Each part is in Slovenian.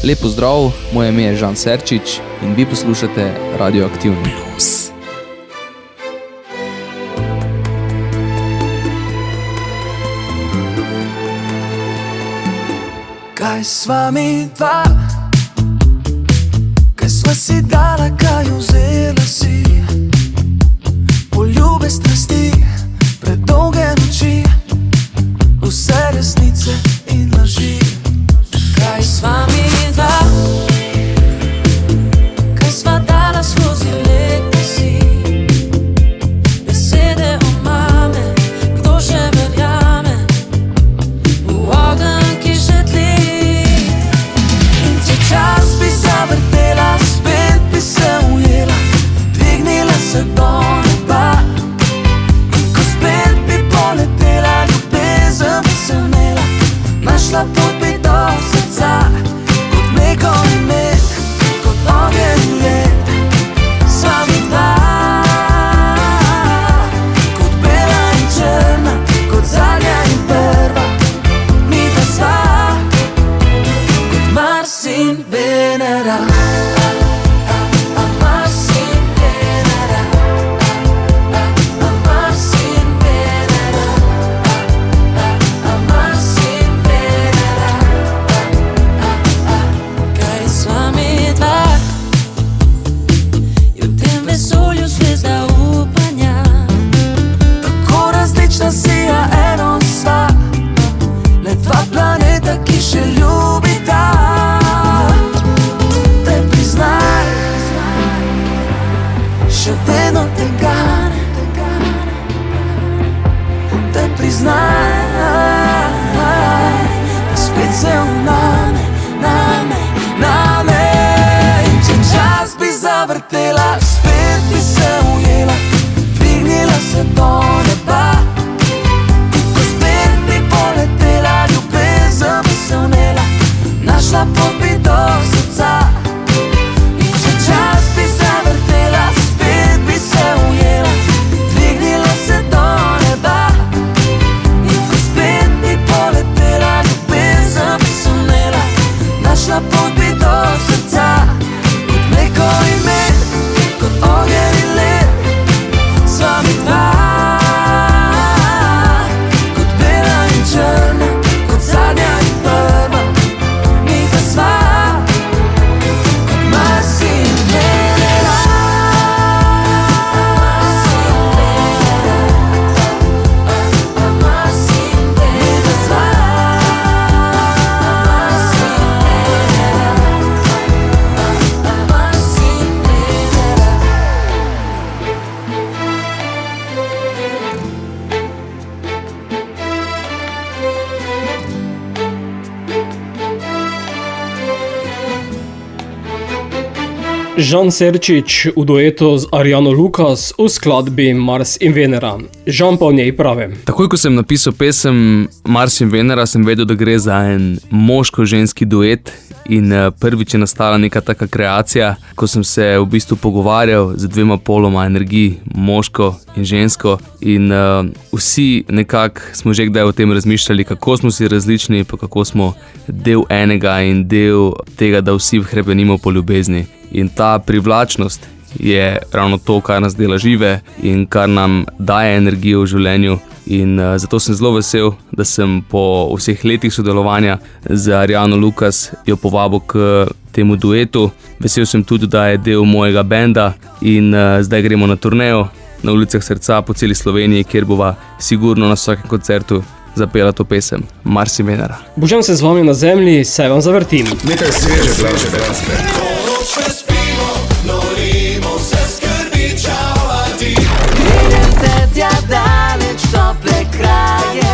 Lep pozdrav, moje ime je Žan Serčič in vi poslušate Radioaktivno. Kaj sva mi dva, kaj sva si dala, kaj vzela si, poljube strasti, predolge noči, vse resnice in laži. Kaj sva mi dva, kaj sva dala skozi leta si, besede omame, kdo še verjame v ogenj, ki že tli. In če čas bi zavrtela, spet bi se ujela, dvignila se do neba. In ko spet bi poletela, ljubezen bi se vnela, našla pot bi do srca, kot mleko in med, kot ogenj in led. Sva mi dva, kot bela in črna, kot zadnja in prva. Mi dva sva, kot Mars in Venera. Mars in Venera. Mars in Venera. Mars in Venera. Kaj sva mi dva, je v tem vesolju zvezda upanja, tako različna sija, eno sva, le dva planeta, ki še ljubita. Te priznaj, še vedno te gane. Te priznaj, da spet se vname, name. In če čas bi zavrtela, spet bi se ujela, dvignila se do neba. In ko spet bi poletela, ljubezen bi se vnela, našla pot bi do srca. In če čas bi zavrtela, spet bi se ujela, dvignila se do neba. In ko spet bi poletela, ljubezen bi se vnela, našla pot bi do srca, kot mleko in med, kot ogenj in led. Sva mi dva, kot bela in črna, kot zadnja in prva. Mi dva sva, kot Mars in Venera. Mars in Venera. Mi dva sva, Mars in Venera. Mars in Venera. Žan Serčič v duetu z Arjano Lukas v skladbi Mars in Venera. Žan pa v njej pravi: Takoj, ko sem napisal pesem Mars in Venera, sem vedel, da gre za en moško-ženski duet in prvič je nastala neka taka kreacija, ko sem se v bistvu pogovarjal z dvema poloma energij, moško in žensko, in vsi nekako smo že kdaj o tem razmišljali, kako smo si različni, pa kako smo del enega in del tega, da vsi hrepenimo po ljubezni. In ta privlačnost je ravno to, kar nas dela žive in kar nam daje energijo v življenju. In zato sem zelo vesel, da sem po vseh letih sodelovanja z Arjano Lukas jo povabil k temu duetu. Vesel sem tudi, da je del mojega benda in zdaj gremo na turnejo na ulicah srca po celi Sloveniji, kjer bova sigurno na vsakem koncertu zapela to pesem Mars in Venera. Božan se z vami na zemlji, saj vam zavrtim. Nekaj sveže glasbe. Tja daleč tople kraje,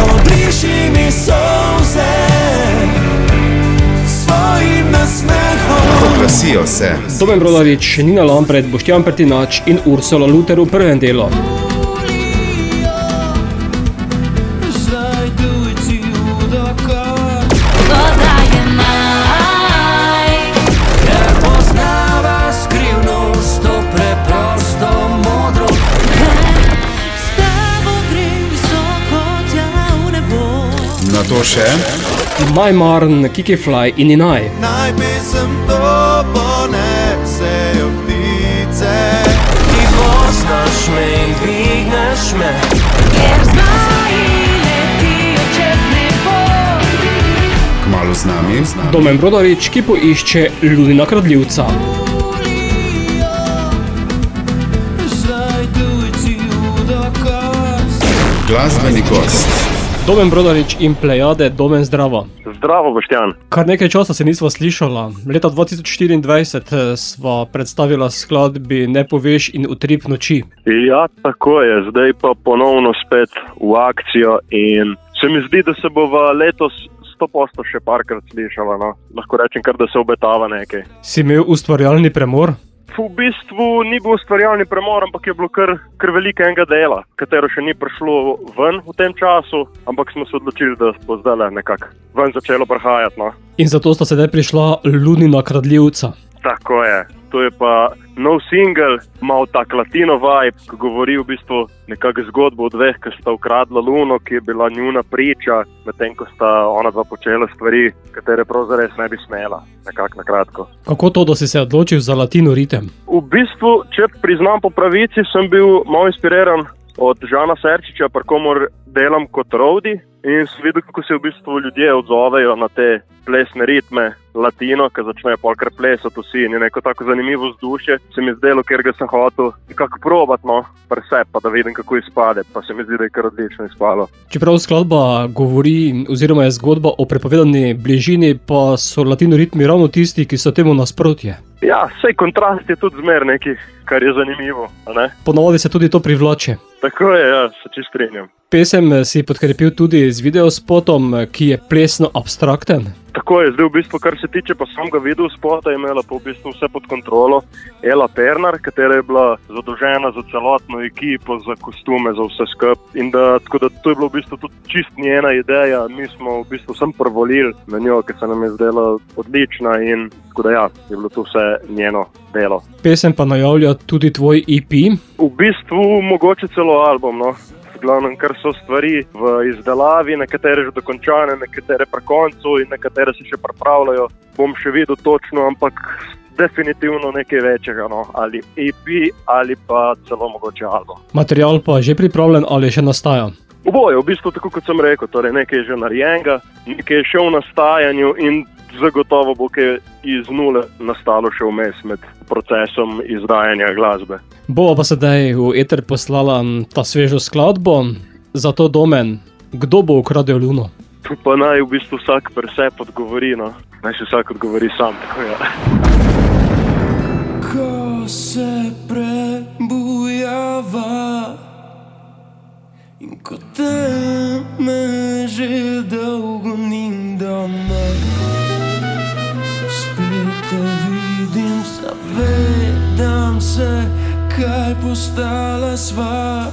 obriši mi solze svojim nasmehom. Poglasijo se. Domen Brodarič, Nina Lampret, Boštjan Pertinač in Ursula Luter v prvem delu. Na to še Maj Marn, Kiki Fly in Inaj. Naj pesem to ponesejo ptice. Ti poznaš me in dvigneš me, Ker zmaji letijo čez nebo. Kmalu z nami. Domen Brodarič, ki poišče Lunina kradljivca. zdaj tujci v dokaz. Glasbeni gost. Domen Brodarič in Plejade, Domen zdravo. Zdravo, Boštjan. Kar nekaj časa se nisva slišala. Leta 2024 sva predstavila skladbi Ne poveš in Utrip noči. Ja, tako je. Zdaj pa ponovno spet v akcijo in se mi zdi, da se bova letos 100% še parkrat slišala. No. Lahko rečem kar, da se obetava nekaj. Si imel ustvarjalni premor? V bistvu ni bil ustvarjalni premor, ampak je bilo kar veliko enega dela, katero še ni prišlo ven v tem času, ampak smo se odločili, da bo zdaj nekako ven začelo prihajati. No. In zato sta sedaj prišla Lunina kradljivca. Tako je. To je pa nov single, malo tak latino vibe, ki govori v bistvu nekako zgodbo o dveh, ki sta ukradla Luno, ki je bila njuna priča, medtem ko sta ona dva počela stvari, katere pravzaprav res ne bi smela, nekako na kratko. Kako to, da si se odločil za latino ritem? V bistvu, če priznam po pravici, sem bil malo inspiriran od Žana Serčiča, pri komor delam kot roadie in sem videl, kako se v bistvu ljudje odzovejo na te plesne ritme latino, ki začnejo polkar plesati vsi in je neko tako zanimivo vzdušje. Se mi zdelo, ker ga sem hotel nekako probati, no, pri sebi, pa da vidim, kako izpade, pa se mi zdi, da je kar odlično izpalo. Čeprav skladba govori, oziroma je zgodba o prepovedani bližini, pa so latino ritmi ravno tisti, ki so temu nasprotje. Ja, sej kontrast je tudi zmer nekaj, kar je zanimivo, a ne? Ponavadi se tudi to privlače. Tako je, ja, se čisto strinjam. Pesem si podkrepil tudi z videospotom, ki je plesno abstrakten. Tako je, zdaj v bistvu, kar se tiče pa samega videospota, je imela pa v bistvu vse pod kontrolo Ela Pernar, katera je bila zadolžena za celotno ekipo, za kostume, za vse skup. In tako da to je bilo v bistvu tudi čist njena ideja, mi smo v bistvu sem prvolili na njo, ker se nam je zdela odlična in tako da ja, je bilo to vse njeno delo. Pesem pa najavlja tudi tvoj EP. V bistvu mogoče celo album, no. Glavnem, kar so stvari v izdelavi, nekatere že dokončane, nekatere pri koncu in nekatere se še pripravljajo. Bom še videl točno, ampak definitivno nekaj večjega, no. Ali EP ali pa celo mogoče album. Material pa je že pripravljen ali še nastaja? Oboje, v bistvu tako kot sem rekel, torej nekaj je že narejenega, nekaj je še v nastajanju in zagotovo bo kaj iz nule nastalo še vmes med procesom izdajanja glasbe. Bova pa sedaj v eter poslala ta svežo skladbo, zato Domen, kdo bo ukradel Luno? Tu pa naj v bistvu vsak pri sebi odgovori, no. Naj se vsak odgovori sam, tako je. Ko se prebujava in ko teme že dolgo ni doma, spet te vidim, zavedam se, kaj postala sva.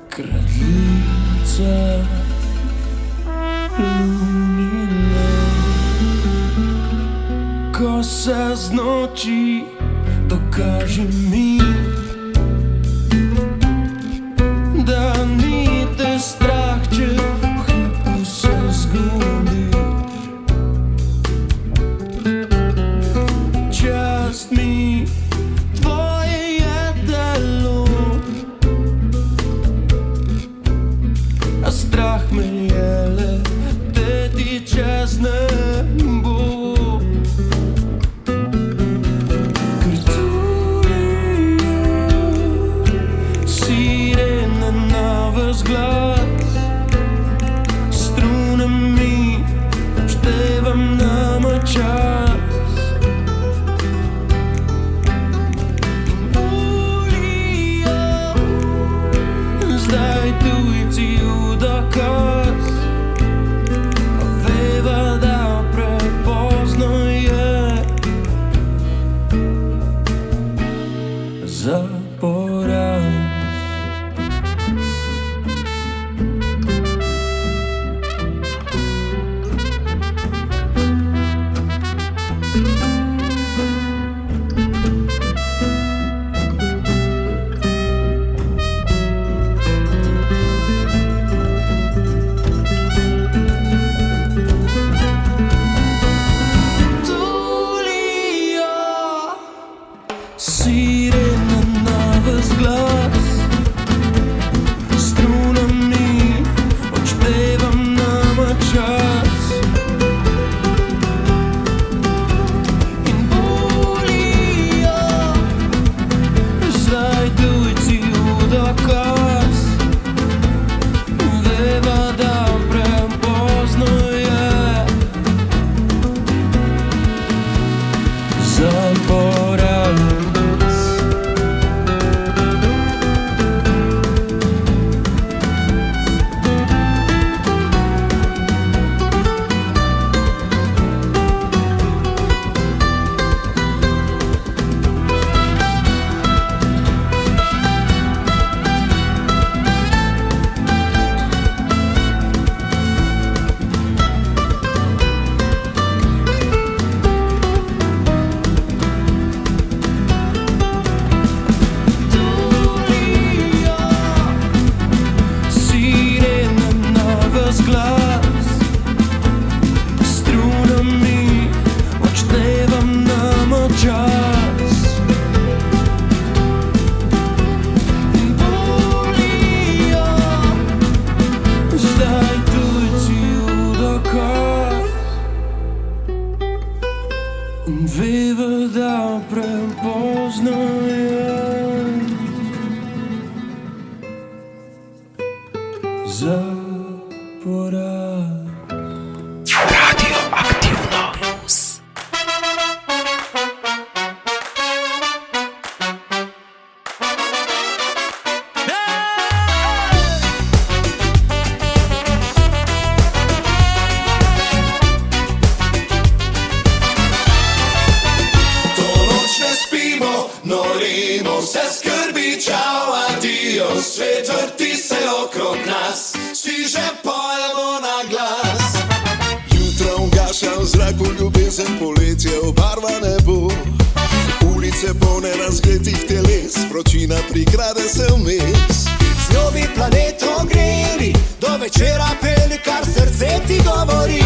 Kradljivca Lunina, ko se z noči dokaže mi, da ni te strah, če v hipu se zgodi. Čast mi, tvoje je delo, a strah me je le, te ti čas ne bo. Ker tulijo sirene na ves glas, strunami števam nama čas. Zdaj tujci v dokaz, a veva, da Viva da prepozno je za poraz. Norimo se skrbi, čau, adijo, svet vrti se okrog nas, vsi že pojemo na glas. Jutro ugaša v zraku ljubezen, poletje obarva nebo, ulice polne razgretih teles, vročina prikrade se vmes. Z njo bi planet ogreli, do večera peli, kar srce ti govori.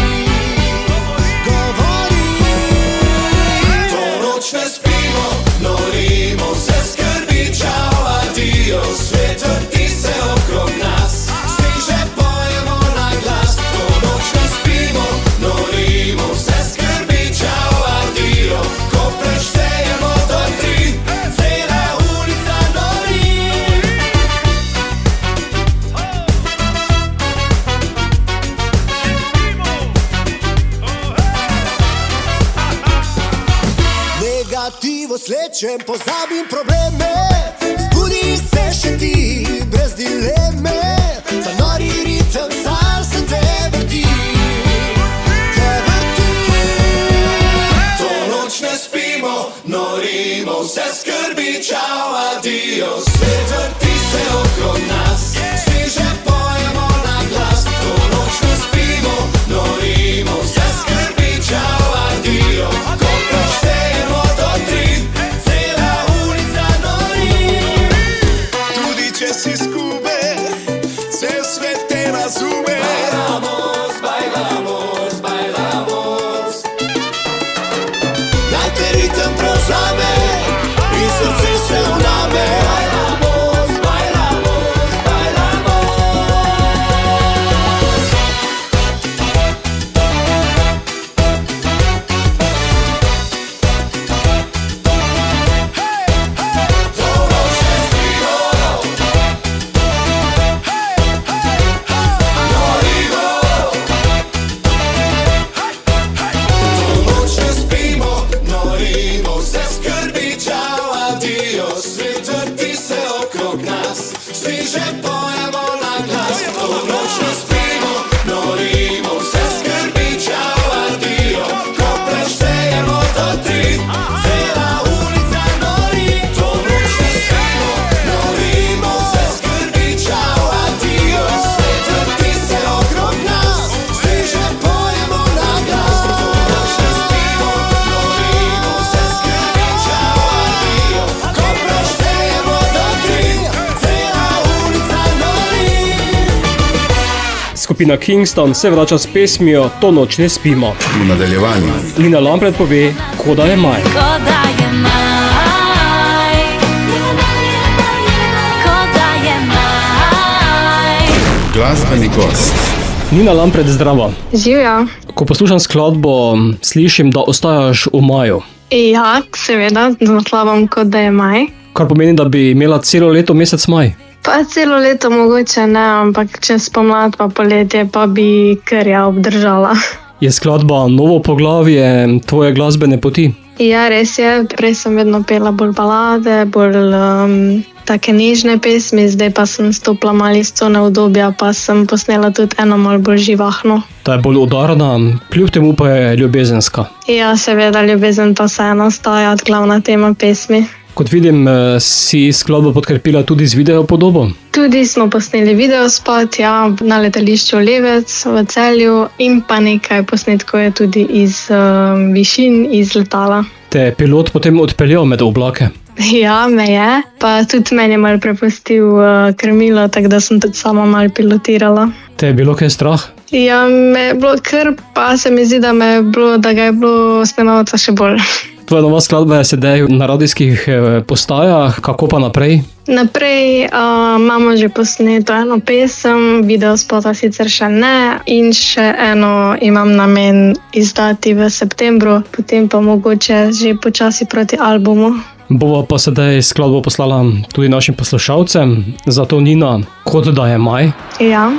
To noč ne spimo, norimo se skrbi, čau, adijo, svet vrti se okrog nas, vsi že pojemo na glas. To noč ne spimo, norimo se skrbi, čau, adijo, ko preštejemo do 3, cela ulica nori. Negativo slečem, pozabim probleme, zbudi se še ti, brez dileme, za nori ritem salsa te vrti. To noč ne spimo, norimo se skrbi, čau, adijo, svet vrti se okrog nas, vsi že pojemo na glas. To noč ne spimo, norimo se skrbi, čau, adijo, ko preštejemo do 3, cela ulica nori. Tudi če si skube, cel svet te razume. Bailamos, bailamos, bailamos. Naj te ritem prevzame in srce se vname. Bailamos, bailamos, bailamos. Skupina Kingston se vrača s pesmijo To noč ne spimo. V nadaljevanju Nina Lampret pove, ko da je maj. Ko da je maj, ko da je maj. glasbeni gost. Nina Lampret, zdravo. Živja. Ko poslušam skladbo, slišim, da ostajaš v maju. Ja, seveda, z naslovom Ko da je maj. Kar pomeni, da bi imela celo leto mesec maj. Pa celo leto mogoče ne, ampak čez pomlad pa poletje pa bi kar ja obdržala. Je skladba novo poglavje tvoje glasbene poti? Ja, res je. Prej sem vedno pela bolj balade, bolj take nežne pesmi, zdaj pa sem stopila malo iz cone obdobja, pa sem posnela tudi eno malo bolj živahno. Ta je bolj udarna, kljub temu pa je ljubezenska. Ja, seveda, ljubezen pa vseeno ostaja glavna tema pesmi. Kot vidim, si skladbo podkrepila tudi z video podobo. Tudi smo posneli videospot, ja, na letališču Levec v Celju in pa nekaj posnetkov je tudi iz višin, iz letala. Te je pilot potem odpeljal med oblake? Ja, me je, pa tudi meni je malo prepustil krmilo, tako da sem tudi sama malo pilotirala. Te je bilo kaj strah? Ja, me je bilo kar, pa se mi zdi, da ga je bilo snemalca še bolj. Tvoja nova skladba je sedaj na radijskih postajah, kako pa naprej? Naprej imamo že posneto eno pesem, video spota sicer še ne in še eno imam namen izdati v septembru, potem pa mogoče že počasi proti albumu. Bova pa sedaj skladbo poslala tudi našim poslušalcem, zato Nina, Kot da je maj. Ja.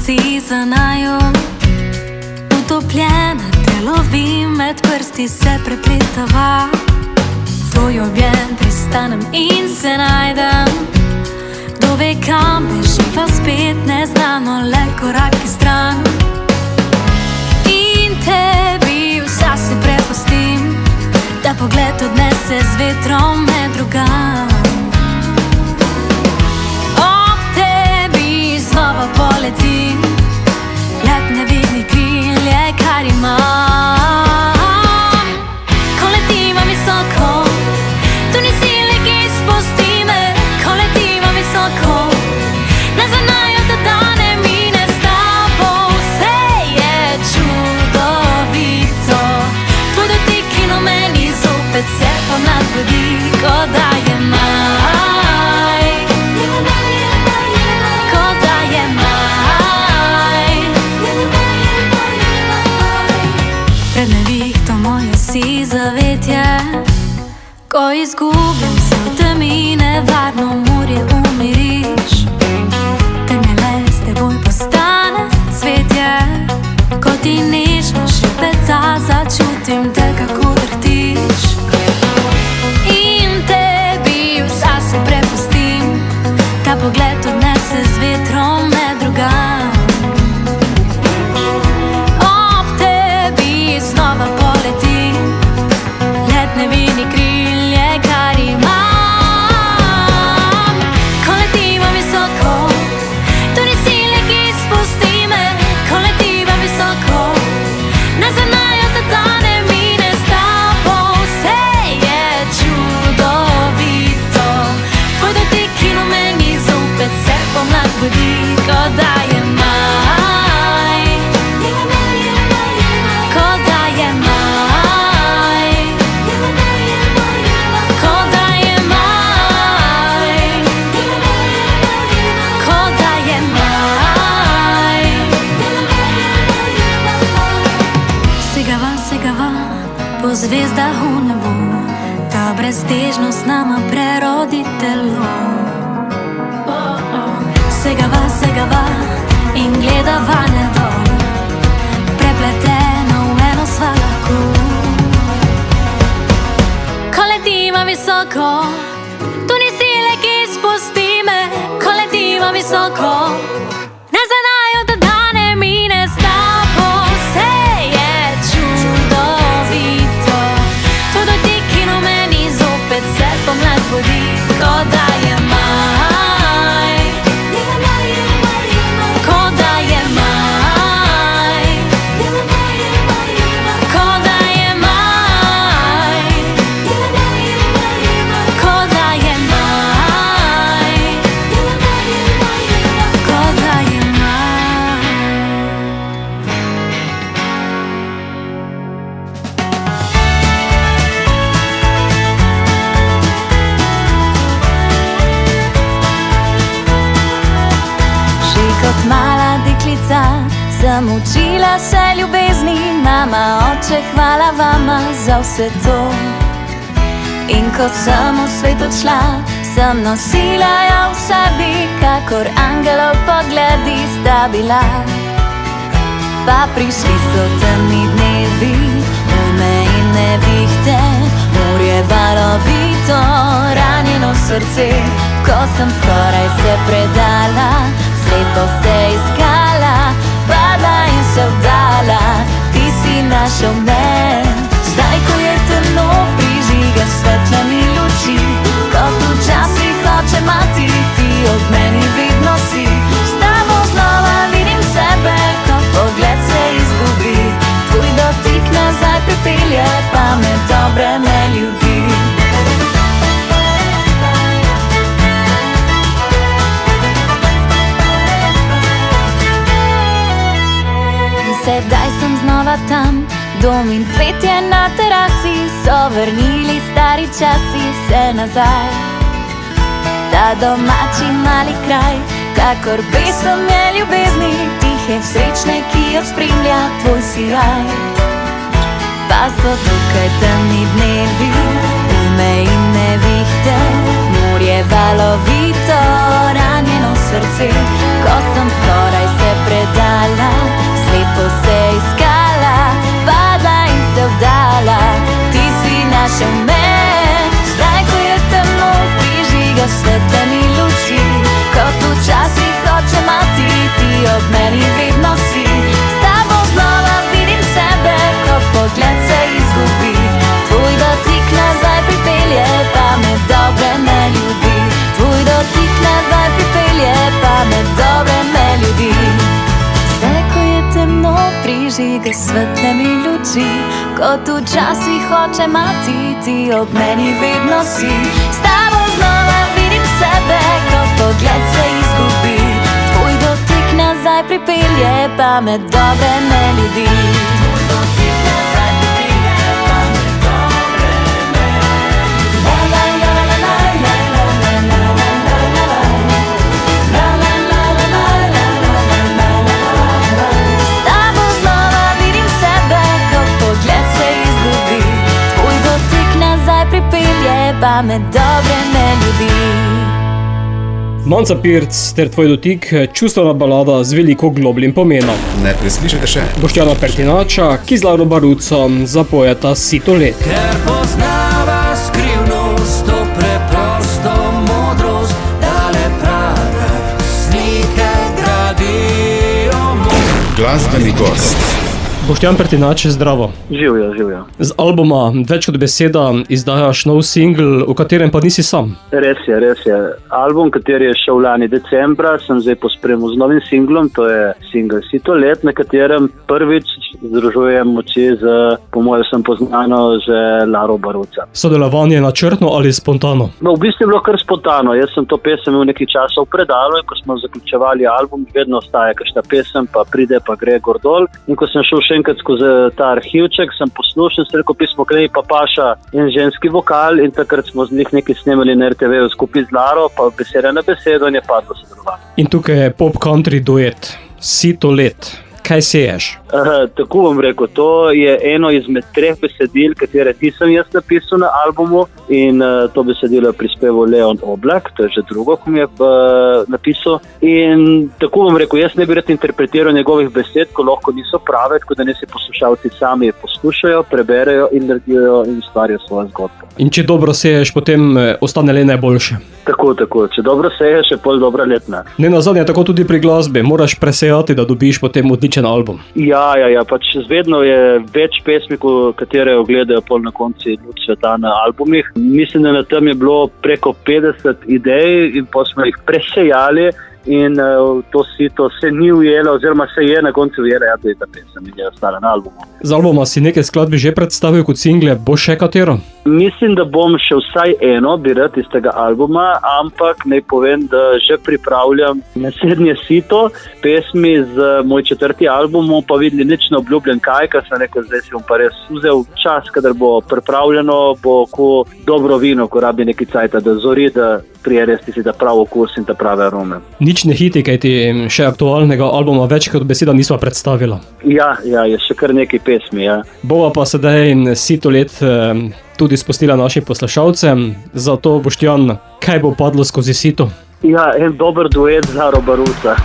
Si za naju utopljena, te lovim, med prsti se prepletava. Tvoj objem pristanem in se najdem. Kdo ve, kam beživa spet, neznano, le koraki stran. In tebi vsa se prepustim, da pogled odnese z vetrom me drugam. Znova poletim, let nevidni krilje, kar imam. Ko letiva visoko, tu ni sile, ki spusti me. Ko letiva visoko, ne znajo, da dane mine s tabo. Vse je čudovito, tvoj dotik in o meni zopet se pomlad budi, kot da je maj. Si zavetje, ko izgubim se v temi, nevarno morje umiriš. Temne le s teboj postane cvetje, ko ti nežno šepeta, začutim te, kako drhtiš. In tebi vsa se prepustim, ta pogled odnese z vetrom me drugam. Ob tebi znova poletim, nevini krilje, kar imam. Ko letiva visoko, tu ni sile, ki spusti me. Ko letiva visoko, ne znajo, da dane mine s tabo. Vse je čudovito, tvoj dotik in v meni zopet se pomlad budi, kot da je maj. Kot da je maj. Po zvezdah v nebu, ta breztežnost nama prerodi telo. Segava in gledava nebo, prepleteno v eno sva lahko. Ko letiva visoko, tu ni sile, ki spusti me. Ko letiva visoko, ne znajo, da dane mine s tabo. Vse je čudovito, tvoj dotik in v meni zopet se pomlad budi, kot da je maj. Kot da je maj. Kot da je maj. Kot da je maj. Kot da je maj. Že kot mala deklica sem učila se ljubezni, mama, oče, hvala vama za vse to. In ko sem v svet odšla, sem nosila jo v sebi, kakor angelov pogledi sta bila. Pa prišli so temni dnevi, lume in nevihte, morje valovito, ranjeno srce. Ko sem skoraj se predala, slepo se iskala, padla in se vdala, ti si našel me. Zdaj, ko je temno, prižiga svetleni luči, kot včasih hoče mati, ti ob meni vedno si. S tabo znova vidim sebe, ko pogled se izgubi, tvoj dotik nazaj pripelje, pa me dobre me ljubi. Dom in cvetje na terasi so vrnili stari časi se nazaj. Ta domači mali kraj, kakor pesem je ljubezni, tihe srečne, ki jo spremlja tvoj sijaj. Pa so tukaj temni dnevi, ujme in nevihte, morje valovito, ranjeno srce. Ko sem skoraj se predala, slepo se iskala, padla in se vdala, ti si našel me. Zdaj, ko je temno, prižiga svetleni luči, kot včasih hoče mati, ti ob meni vedno si. S tabo znova vidim sebe, ko pogled se izgubi, tvoj dotik nazaj pripelje, pa me dobre me ljudi. Tvoj dotik nazaj pripelje, pa me dobre me ljudi. Zdaj, ko je temno, prižiga svetleni luči, kot včasih hoče mati, ti ob meni vedno si. S tabo znova vidim sebe, ko pogled se izgubi, tvoj dotik nazaj pripelje, pa me dobre me ljudi. Tvoj dotik nazaj pripelje, pa me dobre me ljudi. La la la la la la la la la la la la. La la la la la la la la la la. S tabo znova vidim sebe, ko pogled se izgubi, tvoj dotik nazaj pripelje, pa me dobre me ljudi. Manca Pirc ter Tvoj dotik, čustvena balada z veliko globljim pomenom. Ne preslišite še. Boštjana Pertinača, ki z Laro Baruco zapojeta Sito let. Ker poznava skrivnost, to preprosto modrost, dale prave slike gradijo most. Glasbeni gost. Boštjan Pertinač, zdravo. Živjo, živjo. Z albuma Več kot beseda izdajaš nov singl, v katerem pa nisi sam. Res je, res je. Album, kateri je šel lani decembra, sem zdaj pospremil z novim singlom, to je singl Sito let, na katerem prvič združujem moči z, po mojem sem poznano, že Laro Baruca. Sodelovanje načrtno ali spontano? No, v bistvu je bilo kar spontano. Jaz sem to pesem imel nekaj časa v predalu in ko smo zaključevali album, vedno ostaja kakšna pesem, pa pride, pa gre gor dol. In ko sem šel še enkrat skozi ta arhivček, sem poslušal, sem rekel, pismo Klej pa paša en ženski vokal in takrat smo z njih nekaj snemali na RTV skupaj z Laro, pa beseda na besedo in je padlo sodelovanje. In tukaj je pop country duet Sito let. Kaj seješ? Tako bom rekel, to je eno izmed 3 besedil, katere nisem jaz napisal na albumu in to besedilo je prispeval Leon Oblak, to je že drugo, ko mi je napisal. In tako bom rekel, jaz ne bi rad interpretiral njegovih besed, ko lahko niso prave, tako da ne si poslušalci sami poslušajo, preberejo in naredijo in ustvarijo svojo zgodbo. In če dobro seješ, potem ostane le najboljše. Tako, če dobro seješ, je pol dobra letna. Ne nazadnje, tako tudi pri glasbi, moraš presejati, da dobiš potem odličen album. Ja, pač vedno je več pesmi, katere ogledajo pol na konci luč sveta na albumih. Mislim, da na tem je bilo preko 50 idej in pa smo jih presejali in to Sito se ni ujela, oziroma se je na koncu ujela, da je ta pesem in je ostala na albumu. Z albuma si nekaj skladbi že predstavil kot single, bo še katero? Mislim, da bom še vsaj eno bi rad iz tega albuma, ampak naj povem, da že pripravljam naslednje Sito, pesmi z moj 4. album, pa videli nič ne obljubljen kaj, ker sem rekel, zdaj si bom pa res vzel čas, kadar bo pripravljeno, bo ko dobro vino, ko rabi nekaj cajta, da zori, da prije res ti si ta prav okus in ta prave arome. Nič ne hiti, kaj ti še aktualnega albuma Več kot beseda nisva predstavila. Ja, je še kar nekaj pesmi, ja. Bova pa sedaj Sito let tudi spustila našim poslušalcem, zato Boštjan, kaj bo padlo skozi Sito? Ja, en dober duet z Laro Baruca.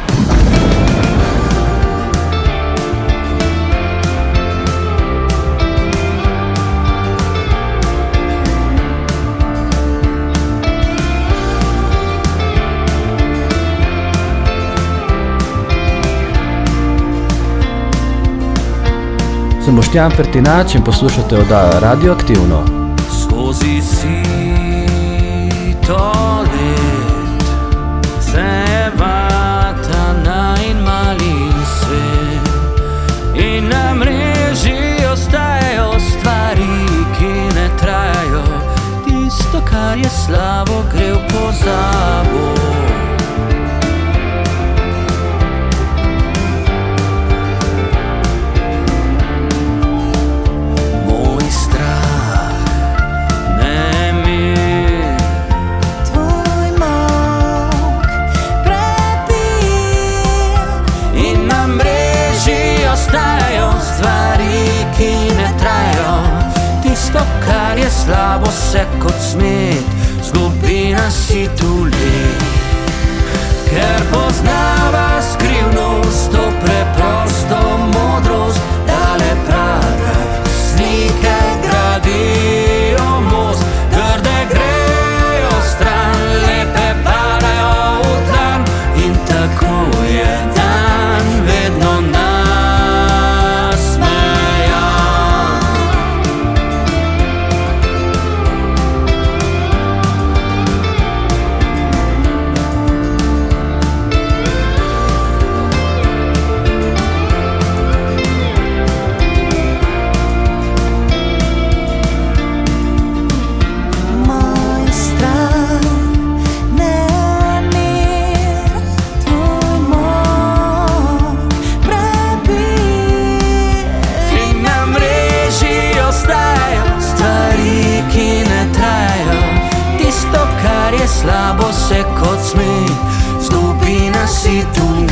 Sem Boštjan Pertinač in poslušate oddajo Radioaktivno. Skozi Sito let se vata najin mali svet in na mreži ostajajo stvari, ki ne trajajo. Tisto, kar je slabo, gre v pozabo. se kot smet, zgubina si tu let. Ker poznava skrivnost, to preprosto modrost, da le prave slike gradijo most. Grde grejo stran, lepe padajo v tlan in tako je dan vedno nasmejan. Moj strah, nemir, tvoj mor, prebir. In na mreži ostajajo stvari, ki ne trajajo. Tisto, kar je slabo, se kot smet, zgubina si tu let.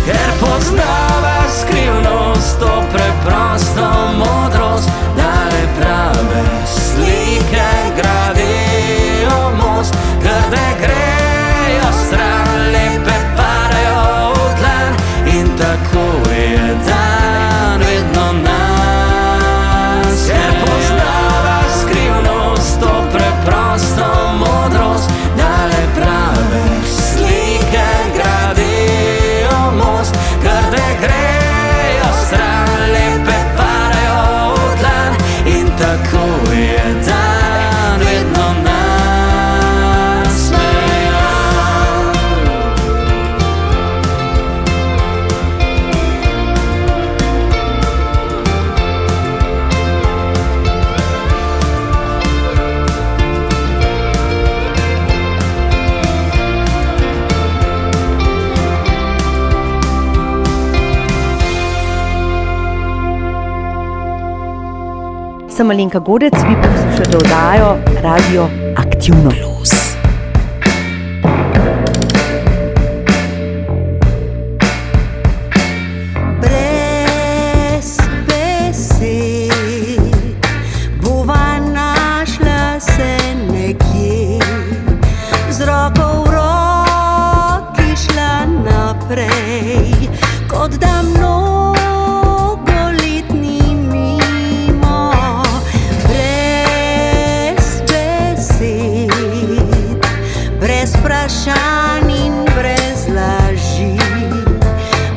Ker poznava skrivnost, to preprosto modrost, da le prave slike gradijo most. Grde grejo stran, lepe padajo v tlan in tako je dan vedno nas. Ker poznava skrivnost, to preprosto modrost, da le prave slike gradijo most. Grde grejo stran, lepe padajo v tlan in tako je dan vedno nasmejan. Sem Alenka Godec, vi poslušate oddajo Radio Aktivno. Brez besed bova našla se nekje, z roko v roki šla naprej, kot da mnogo let ni mimo. Brez besed, brez vprašanj in brez laži,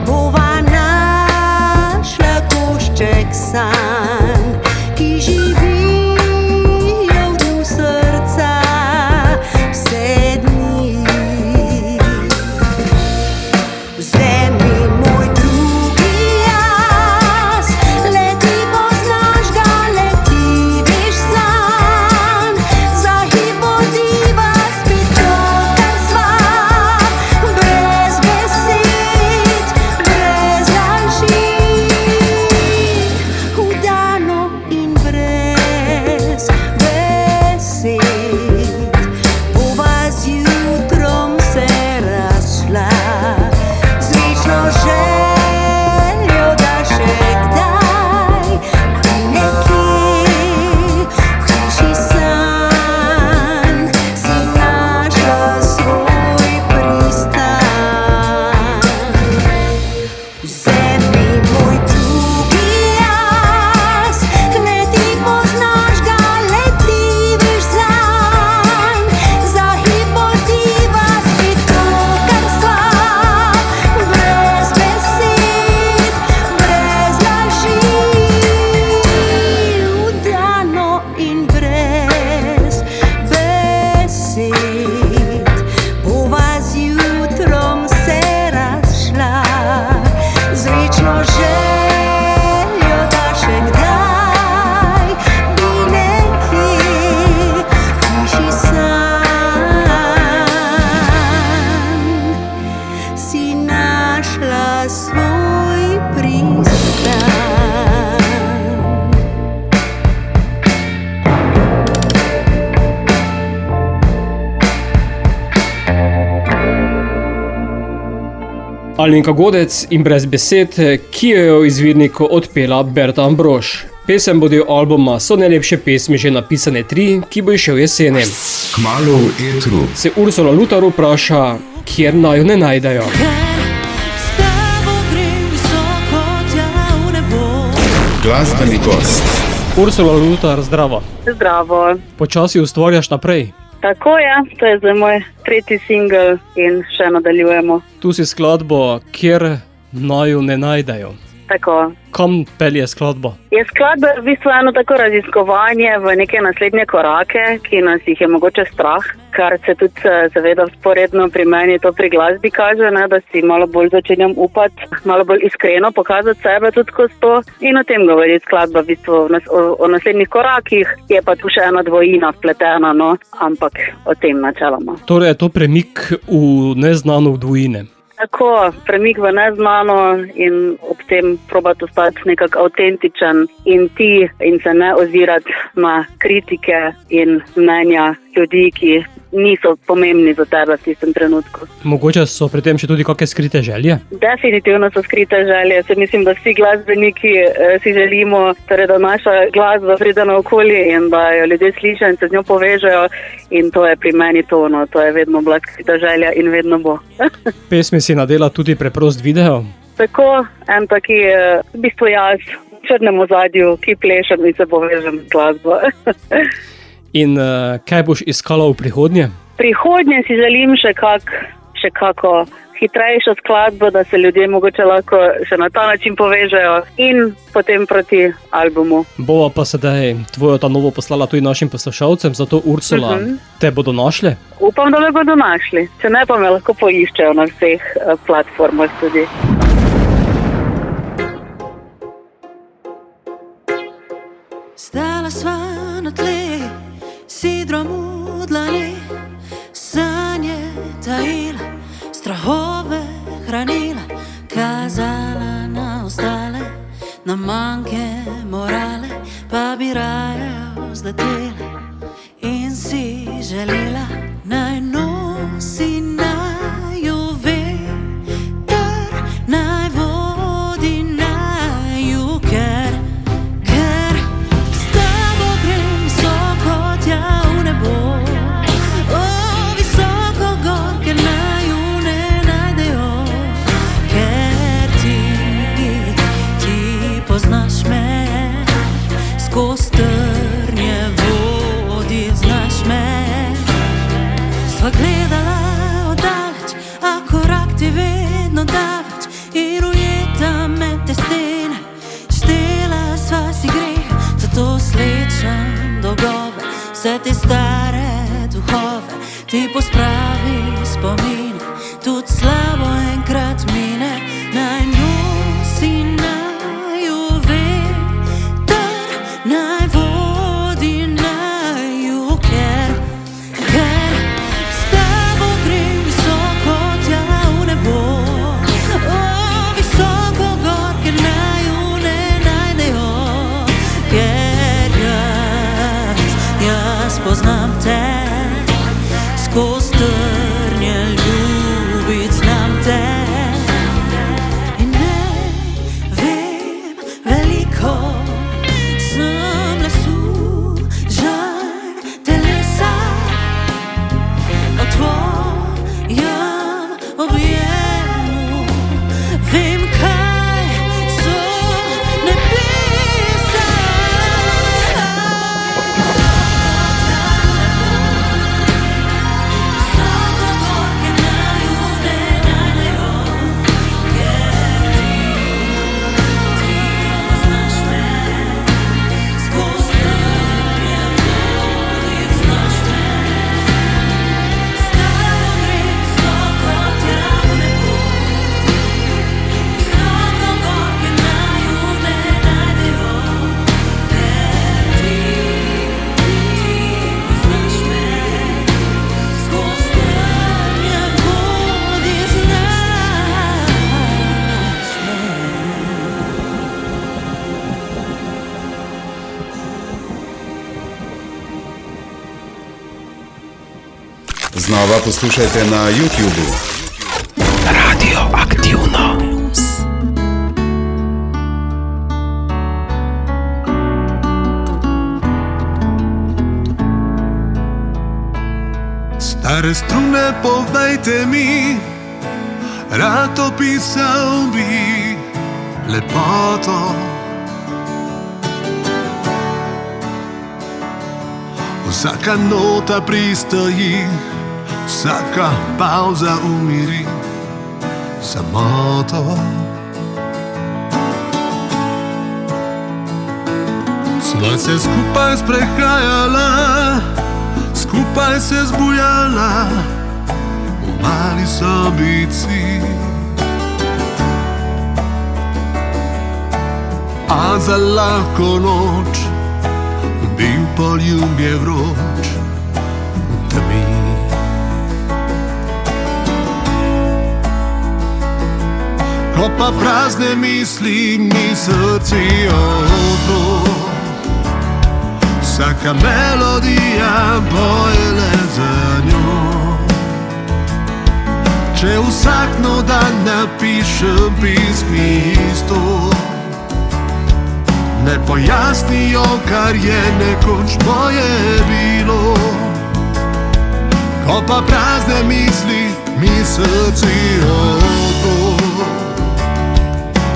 bova našla košček sanj, ki živijo v srca vse dni. Vzemi moj drugi jaz, leti poznaš ga, leti veš zanj, za hip podiva spet to, kar sva, brez besed, brez laži, vdano in brez besed, bova zjutrom se razšla, z večno željo, da še kdaj bi nekje v hiši sanj si našla svoj pristan. Vzemi moj drugi jaz, leti poznaš ga, leti veš zanj, za hip podiva spet to, kar sva, brez besed, brez laži, vdano in brez besed, bova zjutrom se razšla, z večno željo, da še kdaj bi nekje v hiši sanj si našla svoj pristan. Alenka Godec in Brez besed, ki jo je v izvirniku odpela Berta Ambrož. Pesem bo del albuma So najlepše pesmi že napisane 3, ki bo išel jeseni. Kmalu v etru. Se Ursula Lutar vpraša, kjer naju ne najdejo. Glasbeni gost. Ursula Lutar, zdravo. Zdravo. Počasi ustvarjaš naprej. Tako je, to je zdaj moj 3. singel in še nadaljujemo. Tu si skladbo, kjer naju ne najdejo. Tako. Kam pelje skladba? Je skladba v bistvu eno tako raziskovanje v neke naslednje korake, ki nas jih je mogoče strah, kar se tudi seveda vzporedno pri meni to pri glasbi kaže, ne, da si malo bolj začenjam upati, malo bolj iskreno pokazati sebe tudi skozi to in o tem govori skladba v bistvu o naslednjih korakih, je pa tu še ena dvojina vpletena, no, ampak o tem načeloma. Torej je to premik v neznano v dvojine. Tako, premik v neznano in ob tem probati ostati nekako avtentičen in ti in se ne ozirati na kritike in mnenja ljudi, ki niso pomembni za tebe v tistem trenutku. Mogoče so pri tem še tudi kakšne skrite želje? Definitivno so skrite želje. Se mislim, da vsi glasbeniki si želimo, torej, da naša glasba pride na okolje in da jo ljudje slišijo in se z njo povežejo in to je pri meni to, no. To je vedno bila skrita želja in vedno bo. Pesmi si nadela tudi preprost video? Tako, en taki v bistvu jaz v črnem ozadju, ki plešem in se povežem z glasbo. In kaj boš iskala v prihodnje? Prihodnje si želim še kako hitrejšo skladbo, da se ljudje mogoče lahko še na ta način povežejo in potem proti albumu. Bova pa sedaj tvojo ta novo poslala tudi našim poslušalcem, zato Ursula, te bodo našli? Upam, da me bodo našli. Če ne, pa me lahko poiščejo na vseh platformah tudi. Stala sva na tleh, sidrom v dlani, sanje tajila, strahove hranila, kazala na ostale, na manjke morale, pa bi raje vzletela in si želela, naj nosi naju veter, naj vodi naju, ker s tabo grem visoko tja v nebo, visoko gor, ker naju ne najdejo, ker ti poznaš me, skozi trnje vodit znaš me. Sva gledala oddaleč, a korak ti vedno daleč in ujeta med te stene, štela sva si greh, zato slečem dolgove, vse te stare duhove, ti pospravi spomine, tudi slabo enkrat mine, naj nosi naju veter, naj vodi naju, ker s tabo grem visoko tja v nebo, visoko gor, ker naju ne najdejo, ker jaz poznam te, skozi trnje ljubit znam te. In ne vem veliko, sem le sužanj telesa, o tvojem objemu vem, kaj so nebesa. Visoko gor, ker naju ne najdejo, ker ti poznaš me, skozi trnje vodit znaš me. S tabo grem visoko tja v nebo, visoko gor, ker naju ne najdejo, ker ti poznaš me, skozi trnje vodit znaš me. Znova poslušajte na YouTubu. Radio Aktivno. Stare strune, povejte mi, rad opisal bi lepoto. Vsaka nota pristoji, vsaka pauza umiri samoto. Sva se skupaj sprehajala, skupaj se zbujala v mali sobici. A za lahko noč bil poljubje vroč v temi. Ko pa prazne misli mi srci otrok, vsaka melodija poje le za njo. Če vsak nov dan napišem pismi isto, ne pojasnijo, kar je nekoč moje bilo. Ko pa prazne misli mi srci otrok,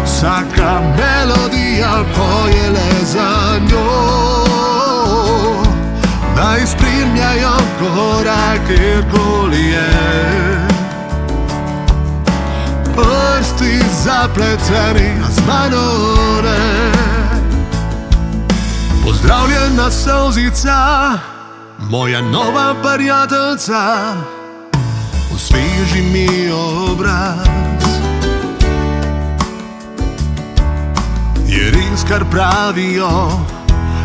vsaka melodija poje le za njo. Naj spremljajo korak, kjerkoli je. Prsti zapleteni, a z mano ne. Pozdravljena solzica, moja nova prijateljica, osveži mi obraz. Je res, kar pravijo,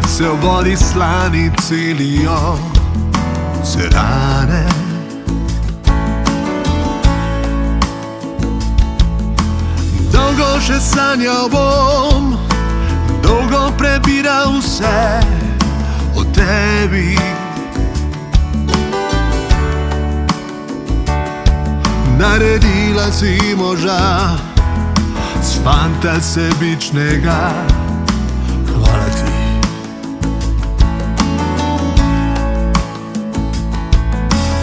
se v vodi slani celijo, se rane. Dolgo še sanjal bom, dolgo prebiral vse o tebi. Naredila si moža z fanta sebičnega, hvala ti.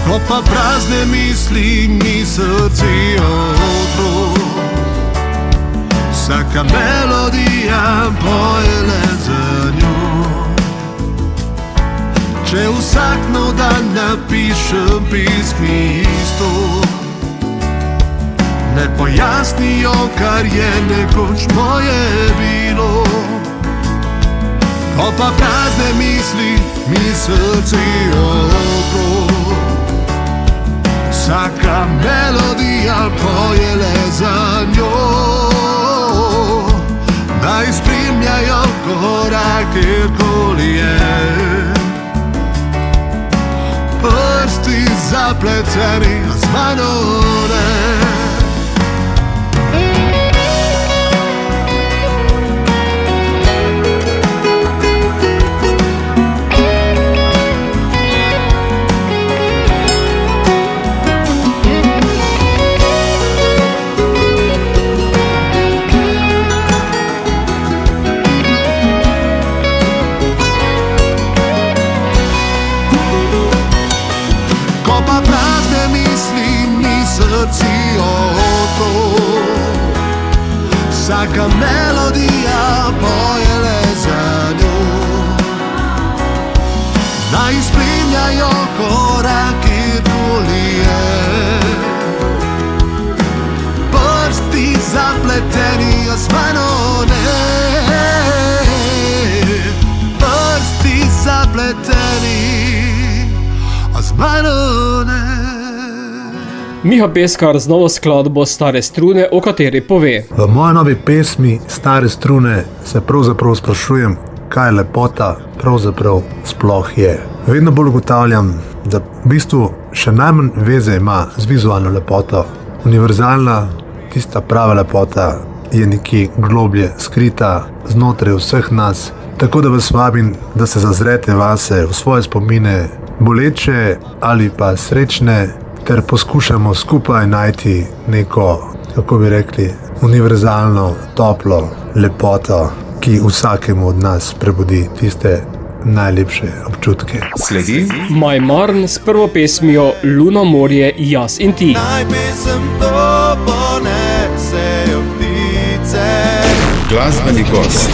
Ko pa prazne misli mi srci otrok, vsaka melodija poje le za njo. Če vsak nov dan napišem pismi isto, ne pojasnijo, kar je nekoč moje bilo. Ko pa prazne misli mi srci otrok, vsaka melodija poje le za njo. Naj spremljajo korak, kjerkoli je. Prsti zapleteni, a z mano ne. Vsaka melodija poje le za njo. Naj spremljajo korak, kjerkoli je. Prsti zapleteni, a z mano ne. Prsti zapleteni, a z mano ne. Miha Peskar z novo skladbo Stare strune, o kateri pove. V moji novi pesmi Stare strune se pravzaprav sprašujem, kaj lepota pravzaprav sploh je. Vedno bolj ugotavljam, da v bistvu še najmanj veze ima z vizualno lepoto. Univerzalna, tista prava lepota je nekje globlje skrita znotraj vseh nas. Tako da vas vabim, da se zazrete vase, v svoje spomine, boleče ali pa srečne, ter poskušamo skupaj najti neko, kako bi rekli, univerzalno, toplo lepoto, ki vsakemu od nas prebudi tiste najlepše občutke. Sledi Maj Marn s prvo pesmijo Luna, morje, jaz in ti. Naj pesem to ponesejo ptice. glasbeni gost.